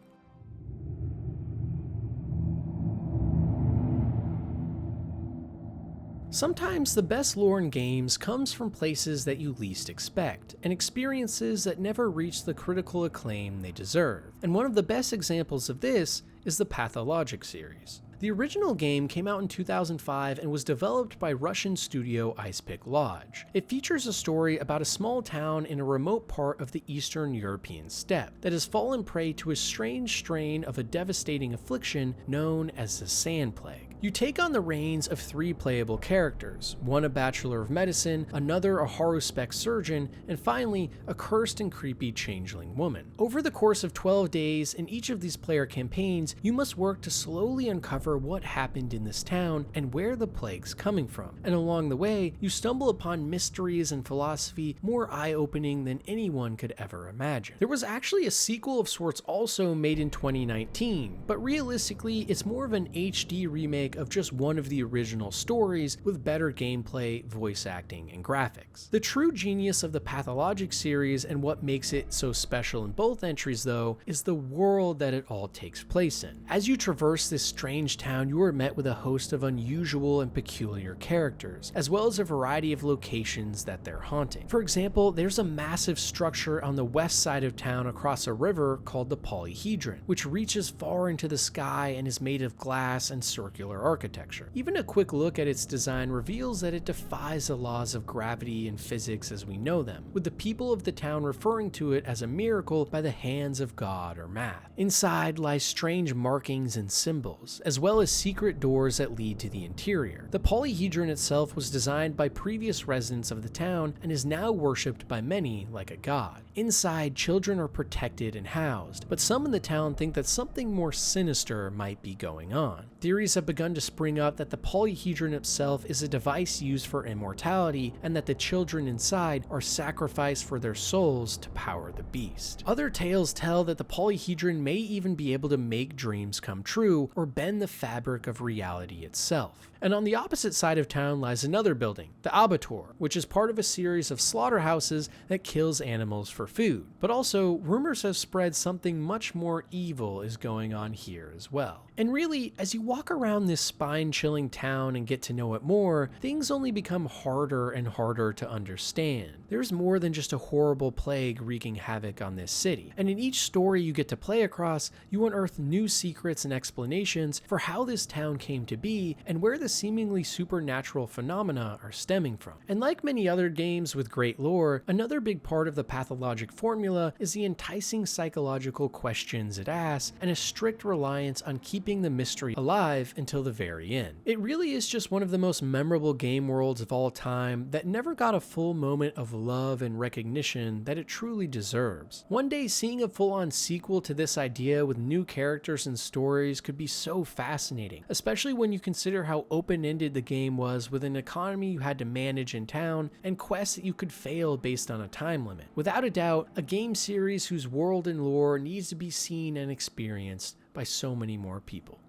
Sometimes the best lore in games comes from places that you least expect, and experiences that never reach the critical acclaim they deserve. And one of the best examples of this is the Pathologic series. The original game came out in 2005 and was developed by Russian studio Ice-Pick Lodge. It features a story about a small town in a remote part of the Eastern European steppe that has fallen prey to a strange strain of a devastating affliction known as the Sand Plague. You take on the reins of 3 playable characters, one a bachelor of medicine, another a Haruspec surgeon, and finally a cursed and creepy changeling woman. Over the course of 12 days in each of these player campaigns, you must work to slowly uncover what happened in this town and where the plague's coming from. And along the way, you stumble upon mysteries and philosophy more eye-opening than anyone could ever imagine. There was actually a sequel of sorts also made in 2019, but realistically, it's more of an HD remake of just one of the original stories with better gameplay, voice acting, and graphics. The true genius of the Pathologic series and what makes it so special in both entries though is the world that it all takes place in. As you traverse this strange town, you are met with a host of unusual and peculiar characters, as well as a variety of locations that they're haunting. For example, there's a massive structure on the west side of town across a river called the Polyhedron, which reaches far into the sky and is made of glass and circular architecture. Even a quick look at its design reveals that it defies the laws of gravity and physics as we know them, with the people of the town referring to it as a miracle by the hands of God or math. Inside lies strange markings and symbols, as well as secret doors that lead to the interior. The Polyhedron itself was designed by previous residents of the town and is now worshipped by many like a god. Inside, children are protected and housed, but some in the town think that something more sinister might be going on. Theories have begun to spring up that the Polyhedron itself is a device used for immortality, and that the children inside are sacrificed for their souls to power the beast. Other tales tell that the Polyhedron may even be able to make dreams come true or bend the fabric of reality itself. And on the opposite side of town lies another building, the Abattoir, which is part of a series of slaughterhouses that kills animals for food. But also, rumors have spread something much more evil is going on here as well. And really, as you walk around this spine-chilling town and get to know it more, things only become harder and harder to understand. There's more than just a horrible plague wreaking havoc on this city. And in each story you get to play across, you unearth new secrets and explanations for how this town came to be and where the seemingly supernatural phenomena are stemming from. And like many other games with great lore, another big part of the Pathologic formula is the enticing psychological questions it asks and a strict reliance on keeping the mystery alive until the very end. It really is just one of the most memorable game worlds of all time that never got a full moment of love and recognition that it truly deserves. One day, seeing a full-on sequel to this idea with new characters and stories could be so fascinating, especially when you consider how open-ended the game was, with an economy you had to manage in town and quests that you could fail based on a time limit. Without a doubt, a game series whose world and lore needs to be seen and experienced by so many more people.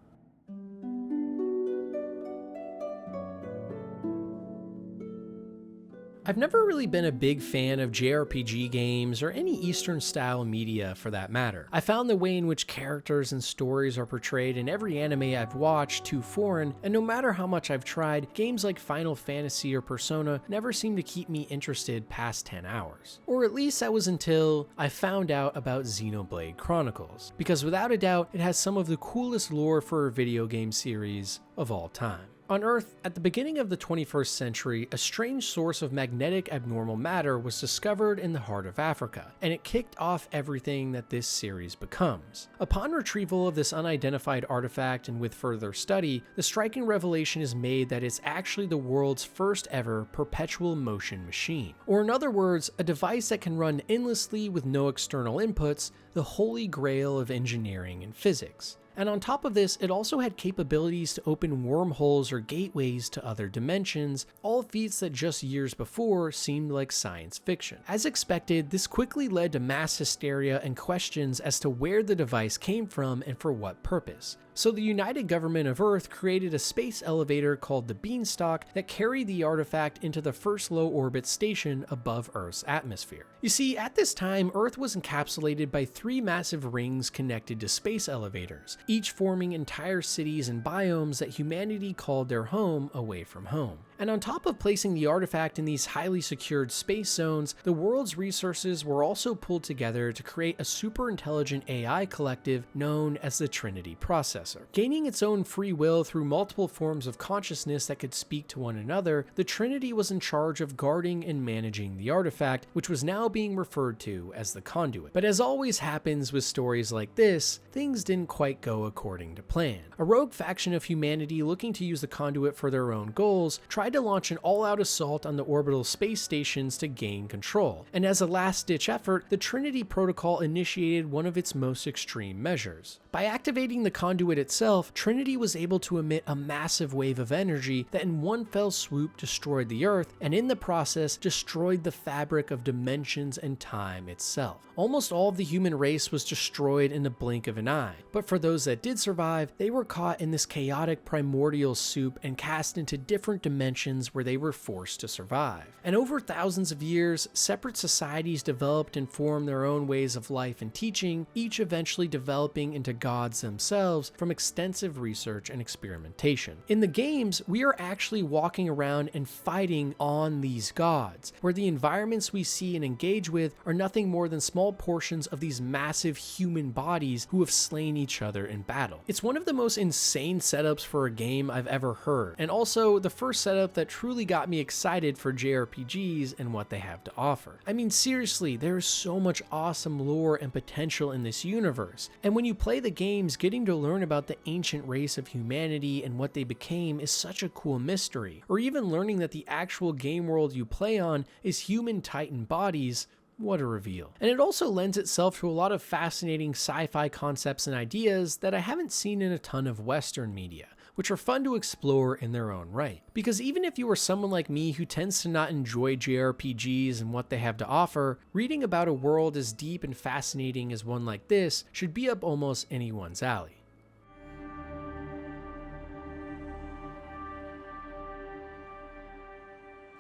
I've never really been a big fan of JRPG games or any Eastern style media for that matter. I found the way in which characters and stories are portrayed in every anime I've watched too foreign, and no matter how much I've tried, games like Final Fantasy or Persona never seem to keep me interested past 10 hours. Or at least that was until I found out about Xenoblade Chronicles, because without a doubt it has some of the coolest lore for a video game series of all time. On Earth, at the beginning of the 21st century, a strange source of magnetic abnormal matter was discovered in the heart of Africa, and it kicked off everything that this series becomes. Upon retrieval of this unidentified artifact and with further study, the striking revelation is made that it's actually the world's first ever perpetual motion machine. Or in other words, a device that can run endlessly with no external inputs, the holy grail of engineering and physics. And on top of this, it also had capabilities to open wormholes or gateways to other dimensions, all feats that just years before seemed like science fiction. As expected, this quickly led to mass hysteria and questions as to where the device came from and for what purpose. So the United Government of Earth created a space elevator called the Beanstalk that carried the artifact into the first low orbit station above Earth's atmosphere. You see, at this time, Earth was encapsulated by 3 massive rings connected to space elevators, each forming entire cities and biomes that humanity called their home away from home. And on top of placing the artifact in these highly secured space zones, the world's resources were also pulled together to create a super intelligent AI collective known as the Trinity Processor. Gaining its own free will through multiple forms of consciousness that could speak to one another, the Trinity was in charge of guarding and managing the artifact, which was now being referred to as the Conduit. But as always happens with stories like this, things didn't quite go according to plan. A rogue faction of humanity looking to use the Conduit for their own goals tried to launch an all-out assault on the orbital space stations to gain control, and as a last-ditch effort, the Trinity Protocol initiated one of its most extreme measures. By activating the Conduit itself, Trinity was able to emit a massive wave of energy that in one fell swoop destroyed the Earth, and in the process destroyed the fabric of dimensions and time itself. Almost all of the human race was destroyed in the blink of an eye, but for those that did survive, they were caught in this chaotic primordial soup and cast into different dimensions where they were forced to survive. And over thousands of years, separate societies developed and formed their own ways of life and teaching, each eventually developing into gods themselves from extensive research and experimentation. In the games, we are actually walking around and fighting on these gods, where the environments we see and engage with are nothing more than small portions of these massive human bodies who have slain each other in battle. It's one of the most insane setups for a game I've ever heard, and also the first setup that truly got me excited for JRPGs and what they have to offer. I mean, seriously, there is so much awesome lore and potential in this universe, and when you play the games, getting to learn about the ancient race of humanity and what they became is such a cool mystery, or even learning that the actual game world you play on is human titan bodies. What a reveal. And it also lends itself to a lot of fascinating sci-fi concepts and ideas that I haven't seen in a ton of Western media, which are fun to explore in their own right. Because even if you are someone like me who tends to not enjoy JRPGs and what they have to offer, reading about a world as deep and fascinating as one like this should be up almost anyone's alley.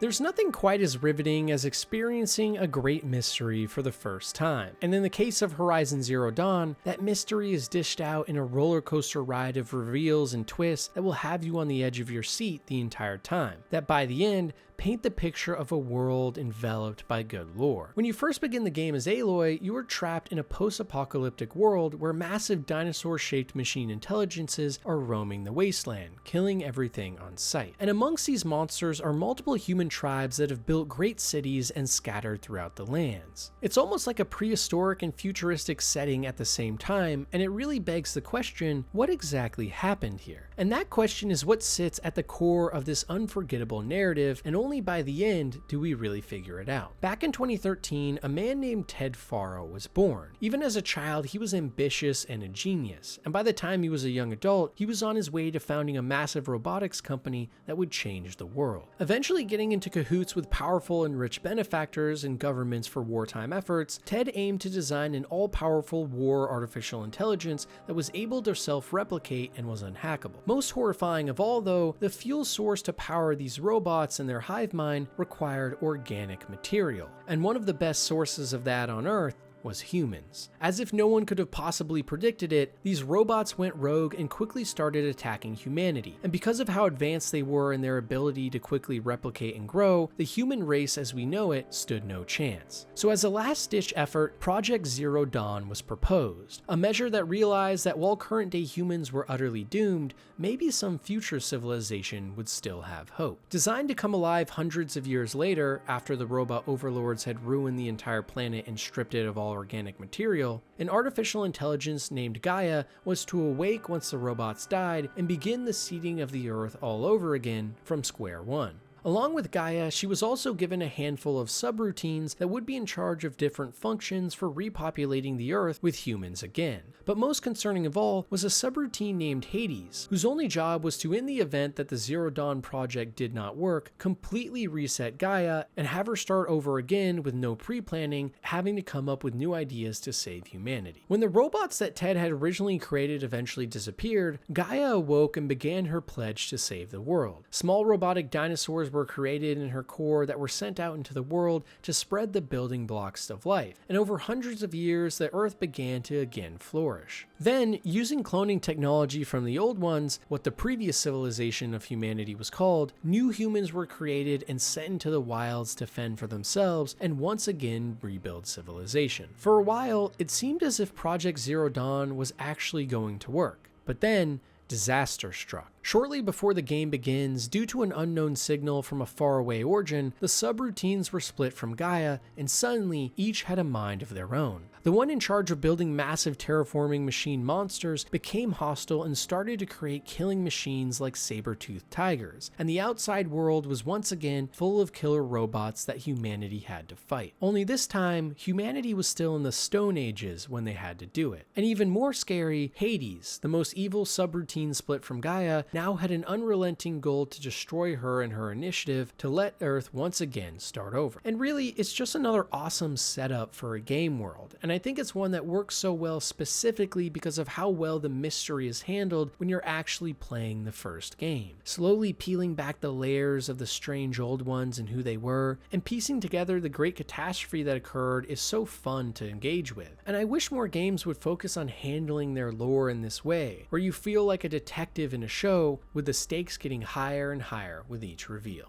There's nothing quite as riveting as experiencing a great mystery for the first time, and in the case of Horizon Zero Dawn, that mystery is dished out in a roller coaster ride of reveals and twists that will have you on the edge of your seat the entire time, that by the end, paint the picture of a world enveloped by good lore. When you first begin the game as Aloy, you are trapped in a post-apocalyptic world where massive dinosaur-shaped machine intelligences are roaming the wasteland, killing everything on sight. And amongst these monsters are multiple human tribes that have built great cities and scattered throughout the lands. It's almost like a prehistoric and futuristic setting at the same time, and it really begs the question, what exactly happened here? And that question is what sits at the core of this unforgettable narrative, and only by the end do we really figure it out. Back in 2013, a man named Ted Faro was born. Even as a child, he was ambitious and a genius, and by the time he was a young adult, he was on his way to founding a massive robotics company that would change the world. Eventually getting into cahoots with powerful and rich benefactors and governments for wartime efforts, Ted aimed to design an all-powerful war artificial intelligence that was able to self-replicate and was unhackable. Most horrifying of all, though, the fuel source to power these robots and their hive mind required organic material, and one of the best sources of that on Earth was humans. As if no one could have possibly predicted it, these robots went rogue and quickly started attacking humanity. And because of how advanced they were in their ability to quickly replicate and grow, the human race as we know it stood no chance. So as a last-ditch effort, Project Zero Dawn was proposed, a measure that realized that while current-day humans were utterly doomed, maybe some future civilization would still have hope. Designed to come alive hundreds of years later, after the robot overlords had ruined the entire planet and stripped it of all organic material, an artificial intelligence named Gaia was to awake once the robots died and begin the seeding of the Earth all over again from square one. Along with Gaia, she was also given a handful of subroutines that would be in charge of different functions for repopulating the Earth with humans again. But most concerning of all was a subroutine named Hades, whose only job was to, in the event that the Zero Dawn project did not work, completely reset Gaia and have her start over again with no pre-planning, having to come up with new ideas to save humanity. When the robots that Ted had originally created eventually disappeared, Gaia awoke and began her pledge to save the world. Small robotic dinosaurs were created in her core that were sent out into the world to spread the building blocks of life, and over hundreds of years the Earth began to again flourish. Then, using cloning technology from the old ones, what the previous civilization of humanity was called, new humans were created and sent into the wilds to fend for themselves and once again rebuild civilization. For a while, it seemed as if Project Zero Dawn was actually going to work, but then disaster struck. Shortly before the game begins, due to an unknown signal from a faraway origin, the subroutines were split from Gaia, and suddenly each had a mind of their own. The one in charge of building massive terraforming machine monsters became hostile and started to create killing machines like saber-toothed tigers, and the outside world was once again full of killer robots that humanity had to fight. Only this time, humanity was still in the Stone Ages when they had to do it. And even more scary, Hades, the most evil subroutine split from Gaia, now had an unrelenting goal to destroy her and her initiative to let Earth once again start over. And really, it's just another awesome setup for a game world, and I think it's one that works so well specifically because of how well the mystery is handled when you're actually playing the first game. Slowly peeling back the layers of the strange old ones and who they were, and piecing together the great catastrophe that occurred is so fun to engage with. And I wish more games would focus on handling their lore in this way, where you feel like a detective in a show, with the stakes getting higher and higher with each reveal.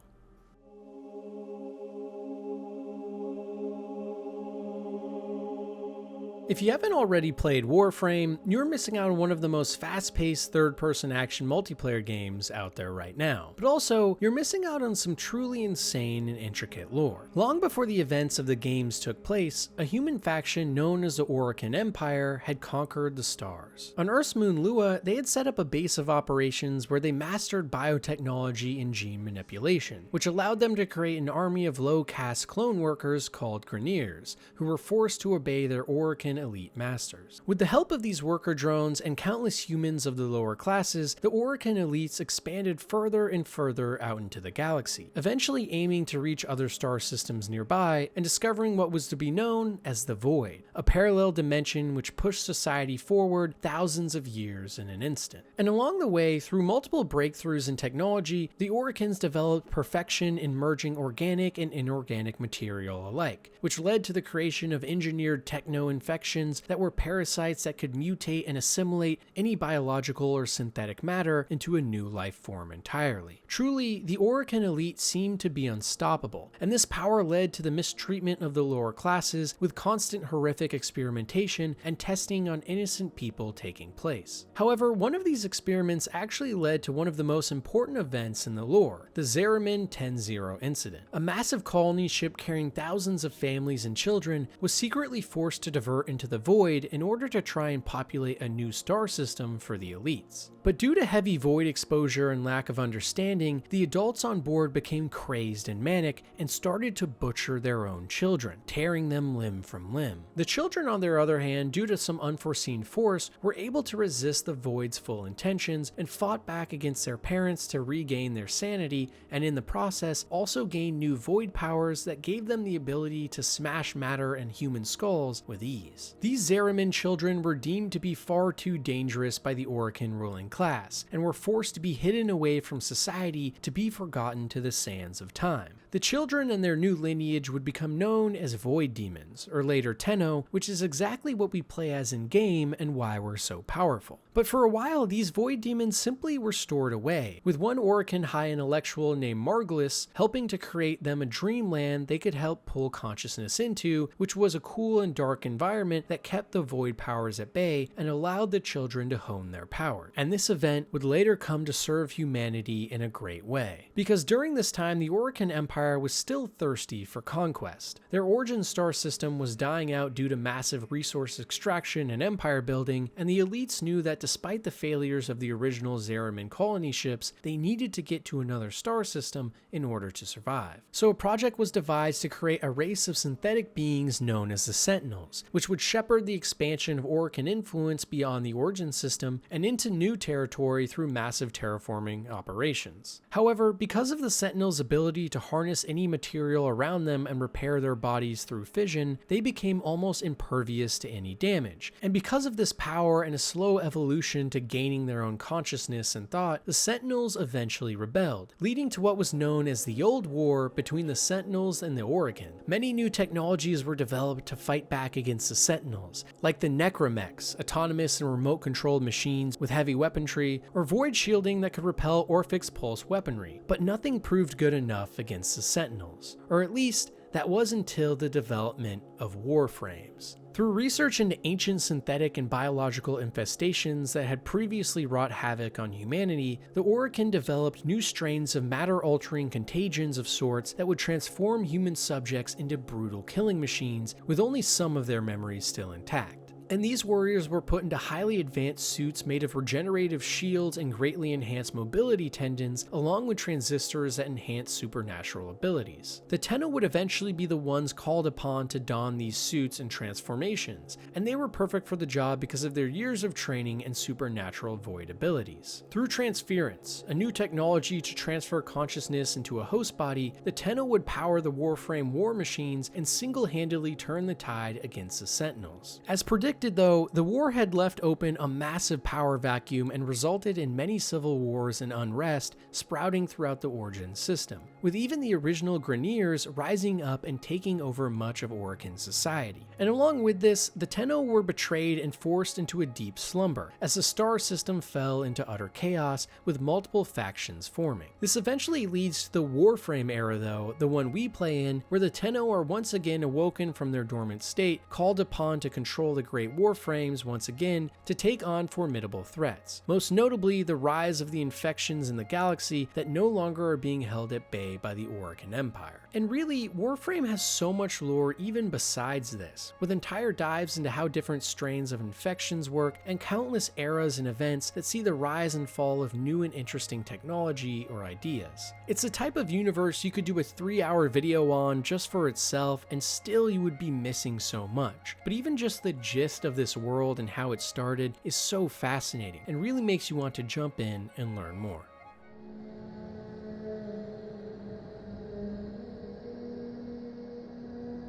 If you haven't already played Warframe, you're missing out on one of the most fast-paced third-person action multiplayer games out there right now. But also, you're missing out on some truly insane and intricate lore. Long before the events of the games took place, a human faction known as the Orokin Empire had conquered the stars. On Earth's moon Lua, they had set up a base of operations where they mastered biotechnology and gene manipulation, which allowed them to create an army of low-caste clone workers called Grineers, who were forced to obey their Orokin elite masters. With the help of these worker drones and countless humans of the lower classes, the Orokin elites expanded further and further out into the galaxy, eventually aiming to reach other star systems nearby and discovering what was to be known as the Void, a parallel dimension which pushed society forward thousands of years in an instant. And along the way, through multiple breakthroughs in technology, the Orokins developed perfection in merging organic and inorganic material alike, which led to the creation of engineered techno-infections that were parasites that could mutate and assimilate any biological or synthetic matter into a new life form entirely. Truly, the Orokin elite seemed to be unstoppable, and this power led to the mistreatment of the lower classes, with constant horrific experimentation and testing on innocent people taking place. However, one of these experiments actually led to one of the most important events in the lore, the Zariman 10-0 incident. A massive colony ship carrying thousands of families and children was secretly forced to divert into the Void in order to try and populate a new star system for the elites. But due to heavy Void exposure and lack of understanding, the adults on board became crazed and manic and started to butcher their own children, tearing them limb from limb. The children, on their other hand, due to some unforeseen force, were able to resist the Void's full intentions and fought back against their parents to regain their sanity, and in the process also gained new Void powers that gave them the ability to smash matter and human skulls with ease. These Zariman children were deemed to be far too dangerous by the Orokin ruling class, and were forced to be hidden away from society to be forgotten to the sands of time. The children and their new lineage would become known as Void Demons, or later Tenno, which is exactly what we play as in-game and why we're so powerful. But for a while, these Void Demons simply were stored away, with one Orokin high intellectual named Margulis helping to create them a dreamland they could help pull consciousness into, which was a cool and dark environment that kept the Void powers at bay and allowed the children to hone their power. And this event would later come to serve humanity in a great way, because during this time the Orokin Empire was still thirsty for conquest. Their origin star system was dying out due to massive resource extraction and empire building, and the elites knew that despite the failures of the original Zariman colony ships, they needed to get to another star system in order to survive. So a project was devised to create a race of synthetic beings known as the Sentinels, which would shepherd the expansion of Orokin influence beyond the origin system and into new territory through massive terraforming operations. However, because of the Sentinels' ability to harness harness any material around them and repair their bodies through fission, they became almost impervious to any damage. And because of this power and a slow evolution to gaining their own consciousness and thought, the Sentinels eventually rebelled, leading to what was known as the Old War between the Sentinels and the Orokin. Many new technologies were developed to fight back against the Sentinels, like the Necromechs, autonomous and remote-controlled machines with heavy weaponry, or void shielding that could repel or fix pulse weaponry. But nothing proved good enough against the Sentinels, or at least that was until the development of Warframes. Through research into ancient synthetic and biological infestations that had previously wrought havoc on humanity, the Orokin developed new strains of matter-altering contagions of sorts that would transform human subjects into brutal killing machines, with only some of their memories still intact. And these warriors were put into highly advanced suits made of regenerative shields and greatly enhanced mobility tendons, along with transistors that enhance supernatural abilities. The Tenno would eventually be the ones called upon to don these suits and transformations, and they were perfect for the job because of their years of training and supernatural void abilities. Through transference, a new technology to transfer consciousness into a host body, the Tenno would power the Warframe war machines and single-handedly turn the tide against the Sentinels. As predicted though, the war had left open a massive power vacuum and resulted in many civil wars and unrest sprouting throughout the Origin system, with even the original Grineers rising up and taking over much of Orokin society. And along with this, the Tenno were betrayed and forced into a deep slumber, as the star system fell into utter chaos with multiple factions forming. This eventually leads to the Warframe era though, the one we play in, where the Tenno are once again awoken from their dormant state, called upon to control the Great Warframes once again to take on formidable threats, most notably the rise of the infections in the galaxy that no longer are being held at bay by the Orokin Empire. And really, Warframe has so much lore even besides this, with entire dives into how different strains of infections work and countless eras and events that see the rise and fall of new and interesting technology or ideas. It's the type of universe you could do a 3-hour video on just for itself and still you would be missing so much. But even just the gist of this world and how it started is so fascinating and really makes you want to jump in and learn more.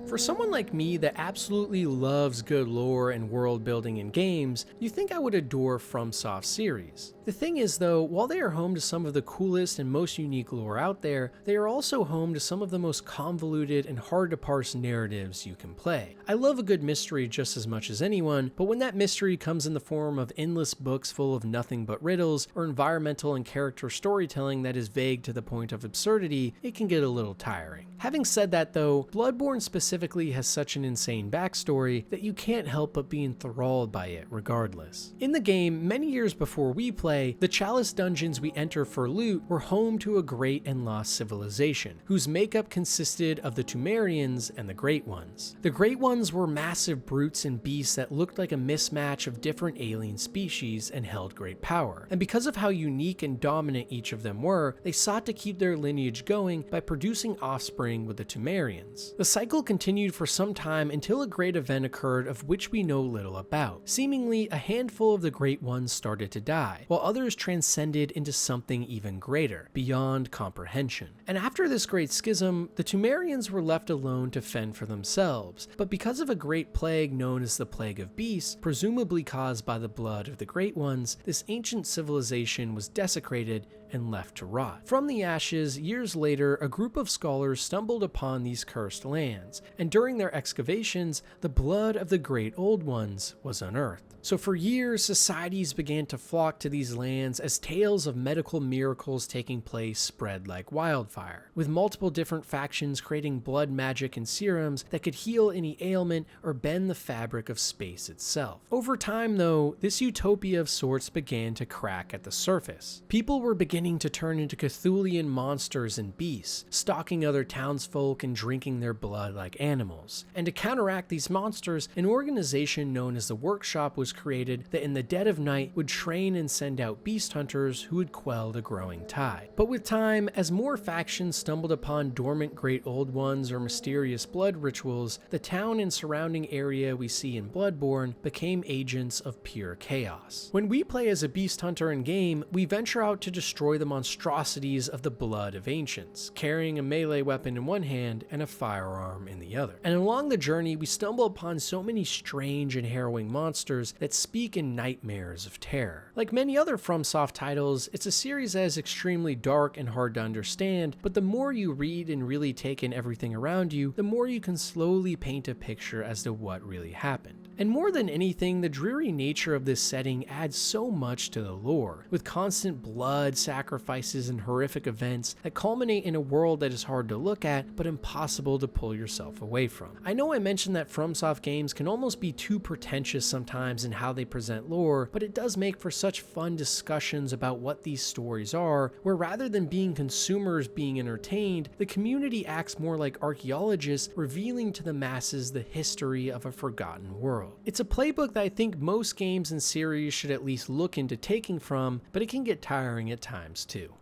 For someone like me that absolutely loves good lore and world building in games, you think I would adore FromSoft's series. The thing is though, while they are home to some of the coolest and most unique lore out there, they are also home to some of the most convoluted and hard to parse narratives you can play. I love a good mystery just as much as anyone, but when that mystery comes in the form of endless books full of nothing but riddles, or environmental and character storytelling that is vague to the point of absurdity, it can get a little tiring. Having said that though, Bloodborne specifically has such an insane backstory that you can't help but be enthralled by it regardless. In the game, many years before we play, the Chalice dungeons we enter for loot were home to a great and lost civilization, whose makeup consisted of the Tumerians and the Great Ones. The Great Ones were massive brutes and beasts that looked like a mismatch of different alien species and held great power. And because of how unique and dominant each of them were, they sought to keep their lineage going by producing offspring with the Tumerians. The cycle continued for some time until a great event occurred of which we know little about. Seemingly, a handful of the Great Ones started to die, while others transcended into something even greater, beyond comprehension. And after this great schism, the Tumerians were left alone to fend for themselves, but because of a great plague known as the Plague of Beasts, presumably caused by the blood of the Great Ones, this ancient civilization was desecrated and left to rot. From the ashes, years later, a group of scholars stumbled upon these cursed lands, and during their excavations, the blood of the Great Old Ones was unearthed. So for years, societies began to flock to these lands as tales of medical miracles taking place spread like wildfire, with multiple different factions creating blood magic and serums that could heal any ailment or bend the fabric of space itself. Over time though, this utopia of sorts began to crack at the surface. People were beginning to turn into Cthulhian monsters and beasts, stalking other townsfolk and drinking their blood like animals. And to counteract these monsters, an organization known as the Workshop was created that in the dead of night would train and send out beast hunters who would quell the growing tide. But with time, as more factions stumbled upon dormant Great Old Ones or mysterious blood rituals, the town and surrounding area we see in Bloodborne became agents of pure chaos. When we play as a beast hunter in game, we venture out to destroy the monstrosities of the blood of ancients, carrying a melee weapon in one hand and a firearm in the other. And along the journey, we stumble upon so many strange and harrowing monsters that speak in nightmares of terror. Like many other FromSoft titles, it's a series that is extremely dark and hard to understand, but the more you read and really take in everything around you, the more you can slowly paint a picture as to what really happened. And more than anything, the dreary nature of this setting adds so much to the lore, with constant blood, sacrifices, and horrific events that culminate in a world that is hard to look at, but impossible to pull yourself away from. I know I mentioned that FromSoft games can almost be too pretentious sometimes in how they present lore, but it does make for such fun discussions about what these stories are, where rather than being consumers being entertained, the community acts more like archaeologists revealing to the masses the history of a forgotten world. It's a playbook that I think most games and series should at least look into taking from, but it can get tiring at times too.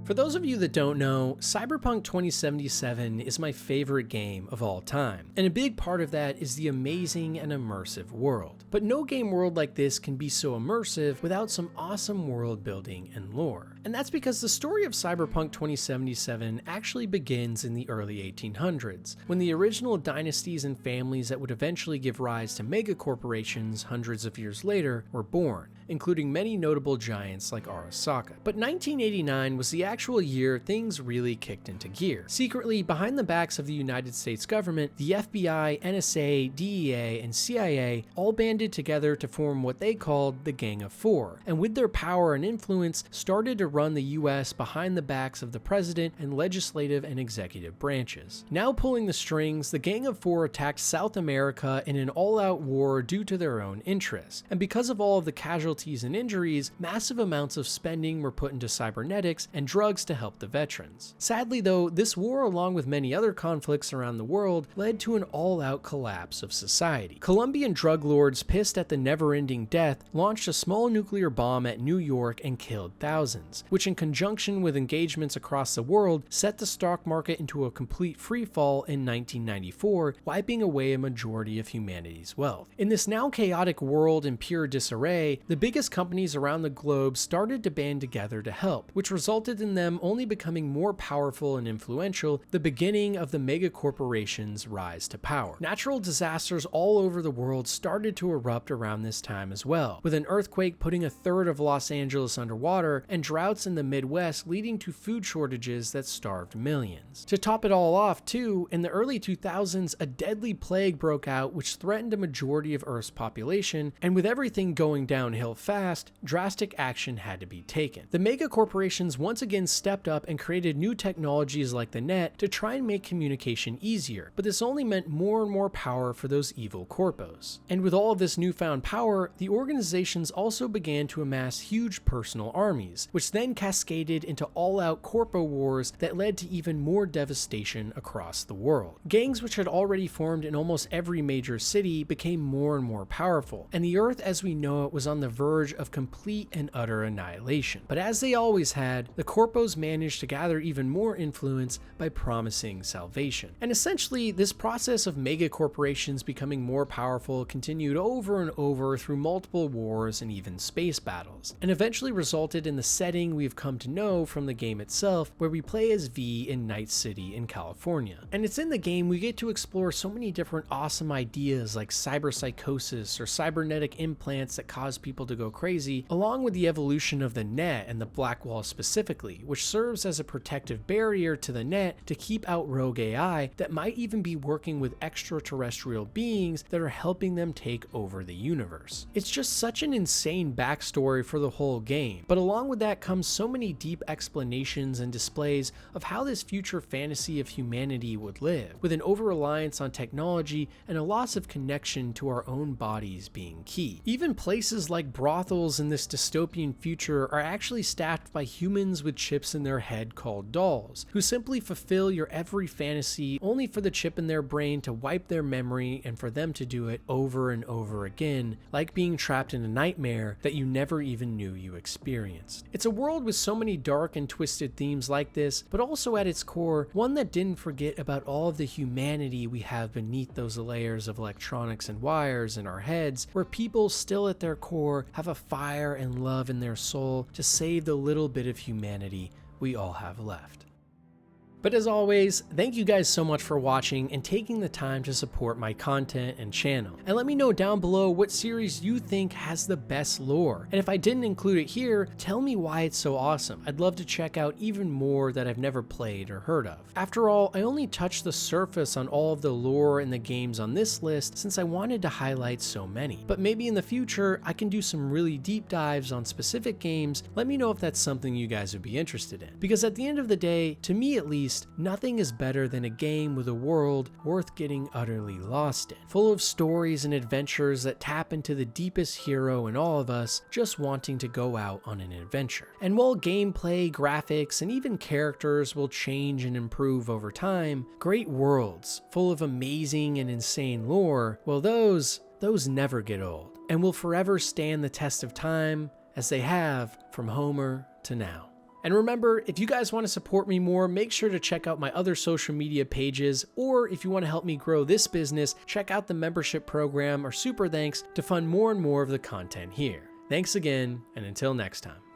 For those of you that don't know, Cyberpunk 2077 is my favorite game of all time, and a big part of that is the amazing and immersive world. But no game world like this can be so immersive without some awesome world building and lore. And that's because the story of Cyberpunk 2077 actually begins in the early 1800s, when the original dynasties and families that would eventually give rise to megacorporations hundreds of years later were born, including many notable giants like Arasaka. But 1989 was the actual year things really kicked into gear. Secretly, behind the backs of the United States government, the FBI, NSA, DEA, and CIA all banded together to form what they called the Gang of Four, and with their power and influence, started to run the US behind the backs of the president and legislative and executive branches. Now pulling the strings, the Gang of Four attacked South America in an all-out war due to their own interests. And because of all of the casualties and injuries, massive amounts of spending were put into cybernetics and drugs to help the veterans. Sadly though, this war, along with many other conflicts around the world, led to an all-out collapse of society. Colombian drug lords, pissed at the never-ending death, launched a small nuclear bomb at New York and killed thousands, which in conjunction with engagements across the world set the stock market into a complete freefall in 1994, wiping away a majority of humanity's wealth. In this now chaotic world in pure disarray, the biggest companies around the globe started to band together to help, which resulted in them only becoming more powerful and influential, the beginning of the mega corporations' rise to power. Natural disasters all over the world started to erupt around this time as well, with an earthquake putting a third of Los Angeles underwater and droughts in the Midwest leading to food shortages that starved millions. To top it all off too, in the early 2000s, a deadly plague broke out which threatened a majority of Earth's population, and with everything going downhill fast, drastic action had to be taken. The mega corporations once again stepped up and created new technologies like the net to try and make communication easier, but this only meant more and more power for those evil corpos. And with all of this newfound power, the organizations also began to amass huge personal armies, which then cascaded into all-out corpo wars that led to even more devastation across the world. Gangs which had already formed in almost every major city became more and more powerful, and the Earth as we know it was on the verge of complete and utter annihilation. But as they always had, the corpos managed to gather even more influence by promising salvation. And essentially, this process of mega corporations becoming more powerful continued over and over through multiple wars and even space battles, and eventually resulted in the setting we've come to know from the game itself, where we play as V in Night City in California. And it's in the game we get to explore so many different awesome ideas like cyberpsychosis or cybernetic implants that cause people to go crazy, along with the evolution of the net and the Black Wall specifically, which serves as a protective barrier to the net to keep out rogue AI that might even be working with extraterrestrial beings that are helping them take over the universe. It's just such an insane backstory for the whole game, but along with that comes so many deep explanations and displays of how this future fantasy of humanity would live, with an over-reliance on technology and a loss of connection to our own bodies being key. Even places like brothels in this dystopian future are actually staffed by humans with chips in their head called dolls, who simply fulfill your every fantasy only for the chip in their brain to wipe their memory and for them to do it over and over again, like being trapped in a nightmare that you never even knew you experienced. It's a world with so many dark and twisted themes like this, but also at its core, one that didn't forget about all of the humanity we have beneath those layers of electronics and wires in our heads, where people still at their core have a fire and love in their soul to save the little bit of humanity we all have left. But as always, thank you guys so much for watching and taking the time to support my content and channel. And let me know down below what series you think has the best lore. And if I didn't include it here, tell me why it's so awesome. I'd love to check out even more that I've never played or heard of. After all, I only touched the surface on all of the lore in the games on this list since I wanted to highlight so many. But maybe in the future, I can do some really deep dives on specific games. Let me know if that's something you guys would be interested in. Because at the end of the day, to me at least, nothing is better than a game with a world worth getting utterly lost in, full of stories and adventures that tap into the deepest hero in all of us just wanting to go out on an adventure. And while gameplay, graphics, and even characters will change and improve over time, great worlds full of amazing and insane lore, well, those never get old and will forever stand the test of time as they have from Homer to now. And remember, if you guys want to support me more, make sure to check out my other social media pages, or if you want to help me grow this business, check out the membership program or super thanks to fund more and more of the content here. Thanks again, and until next time.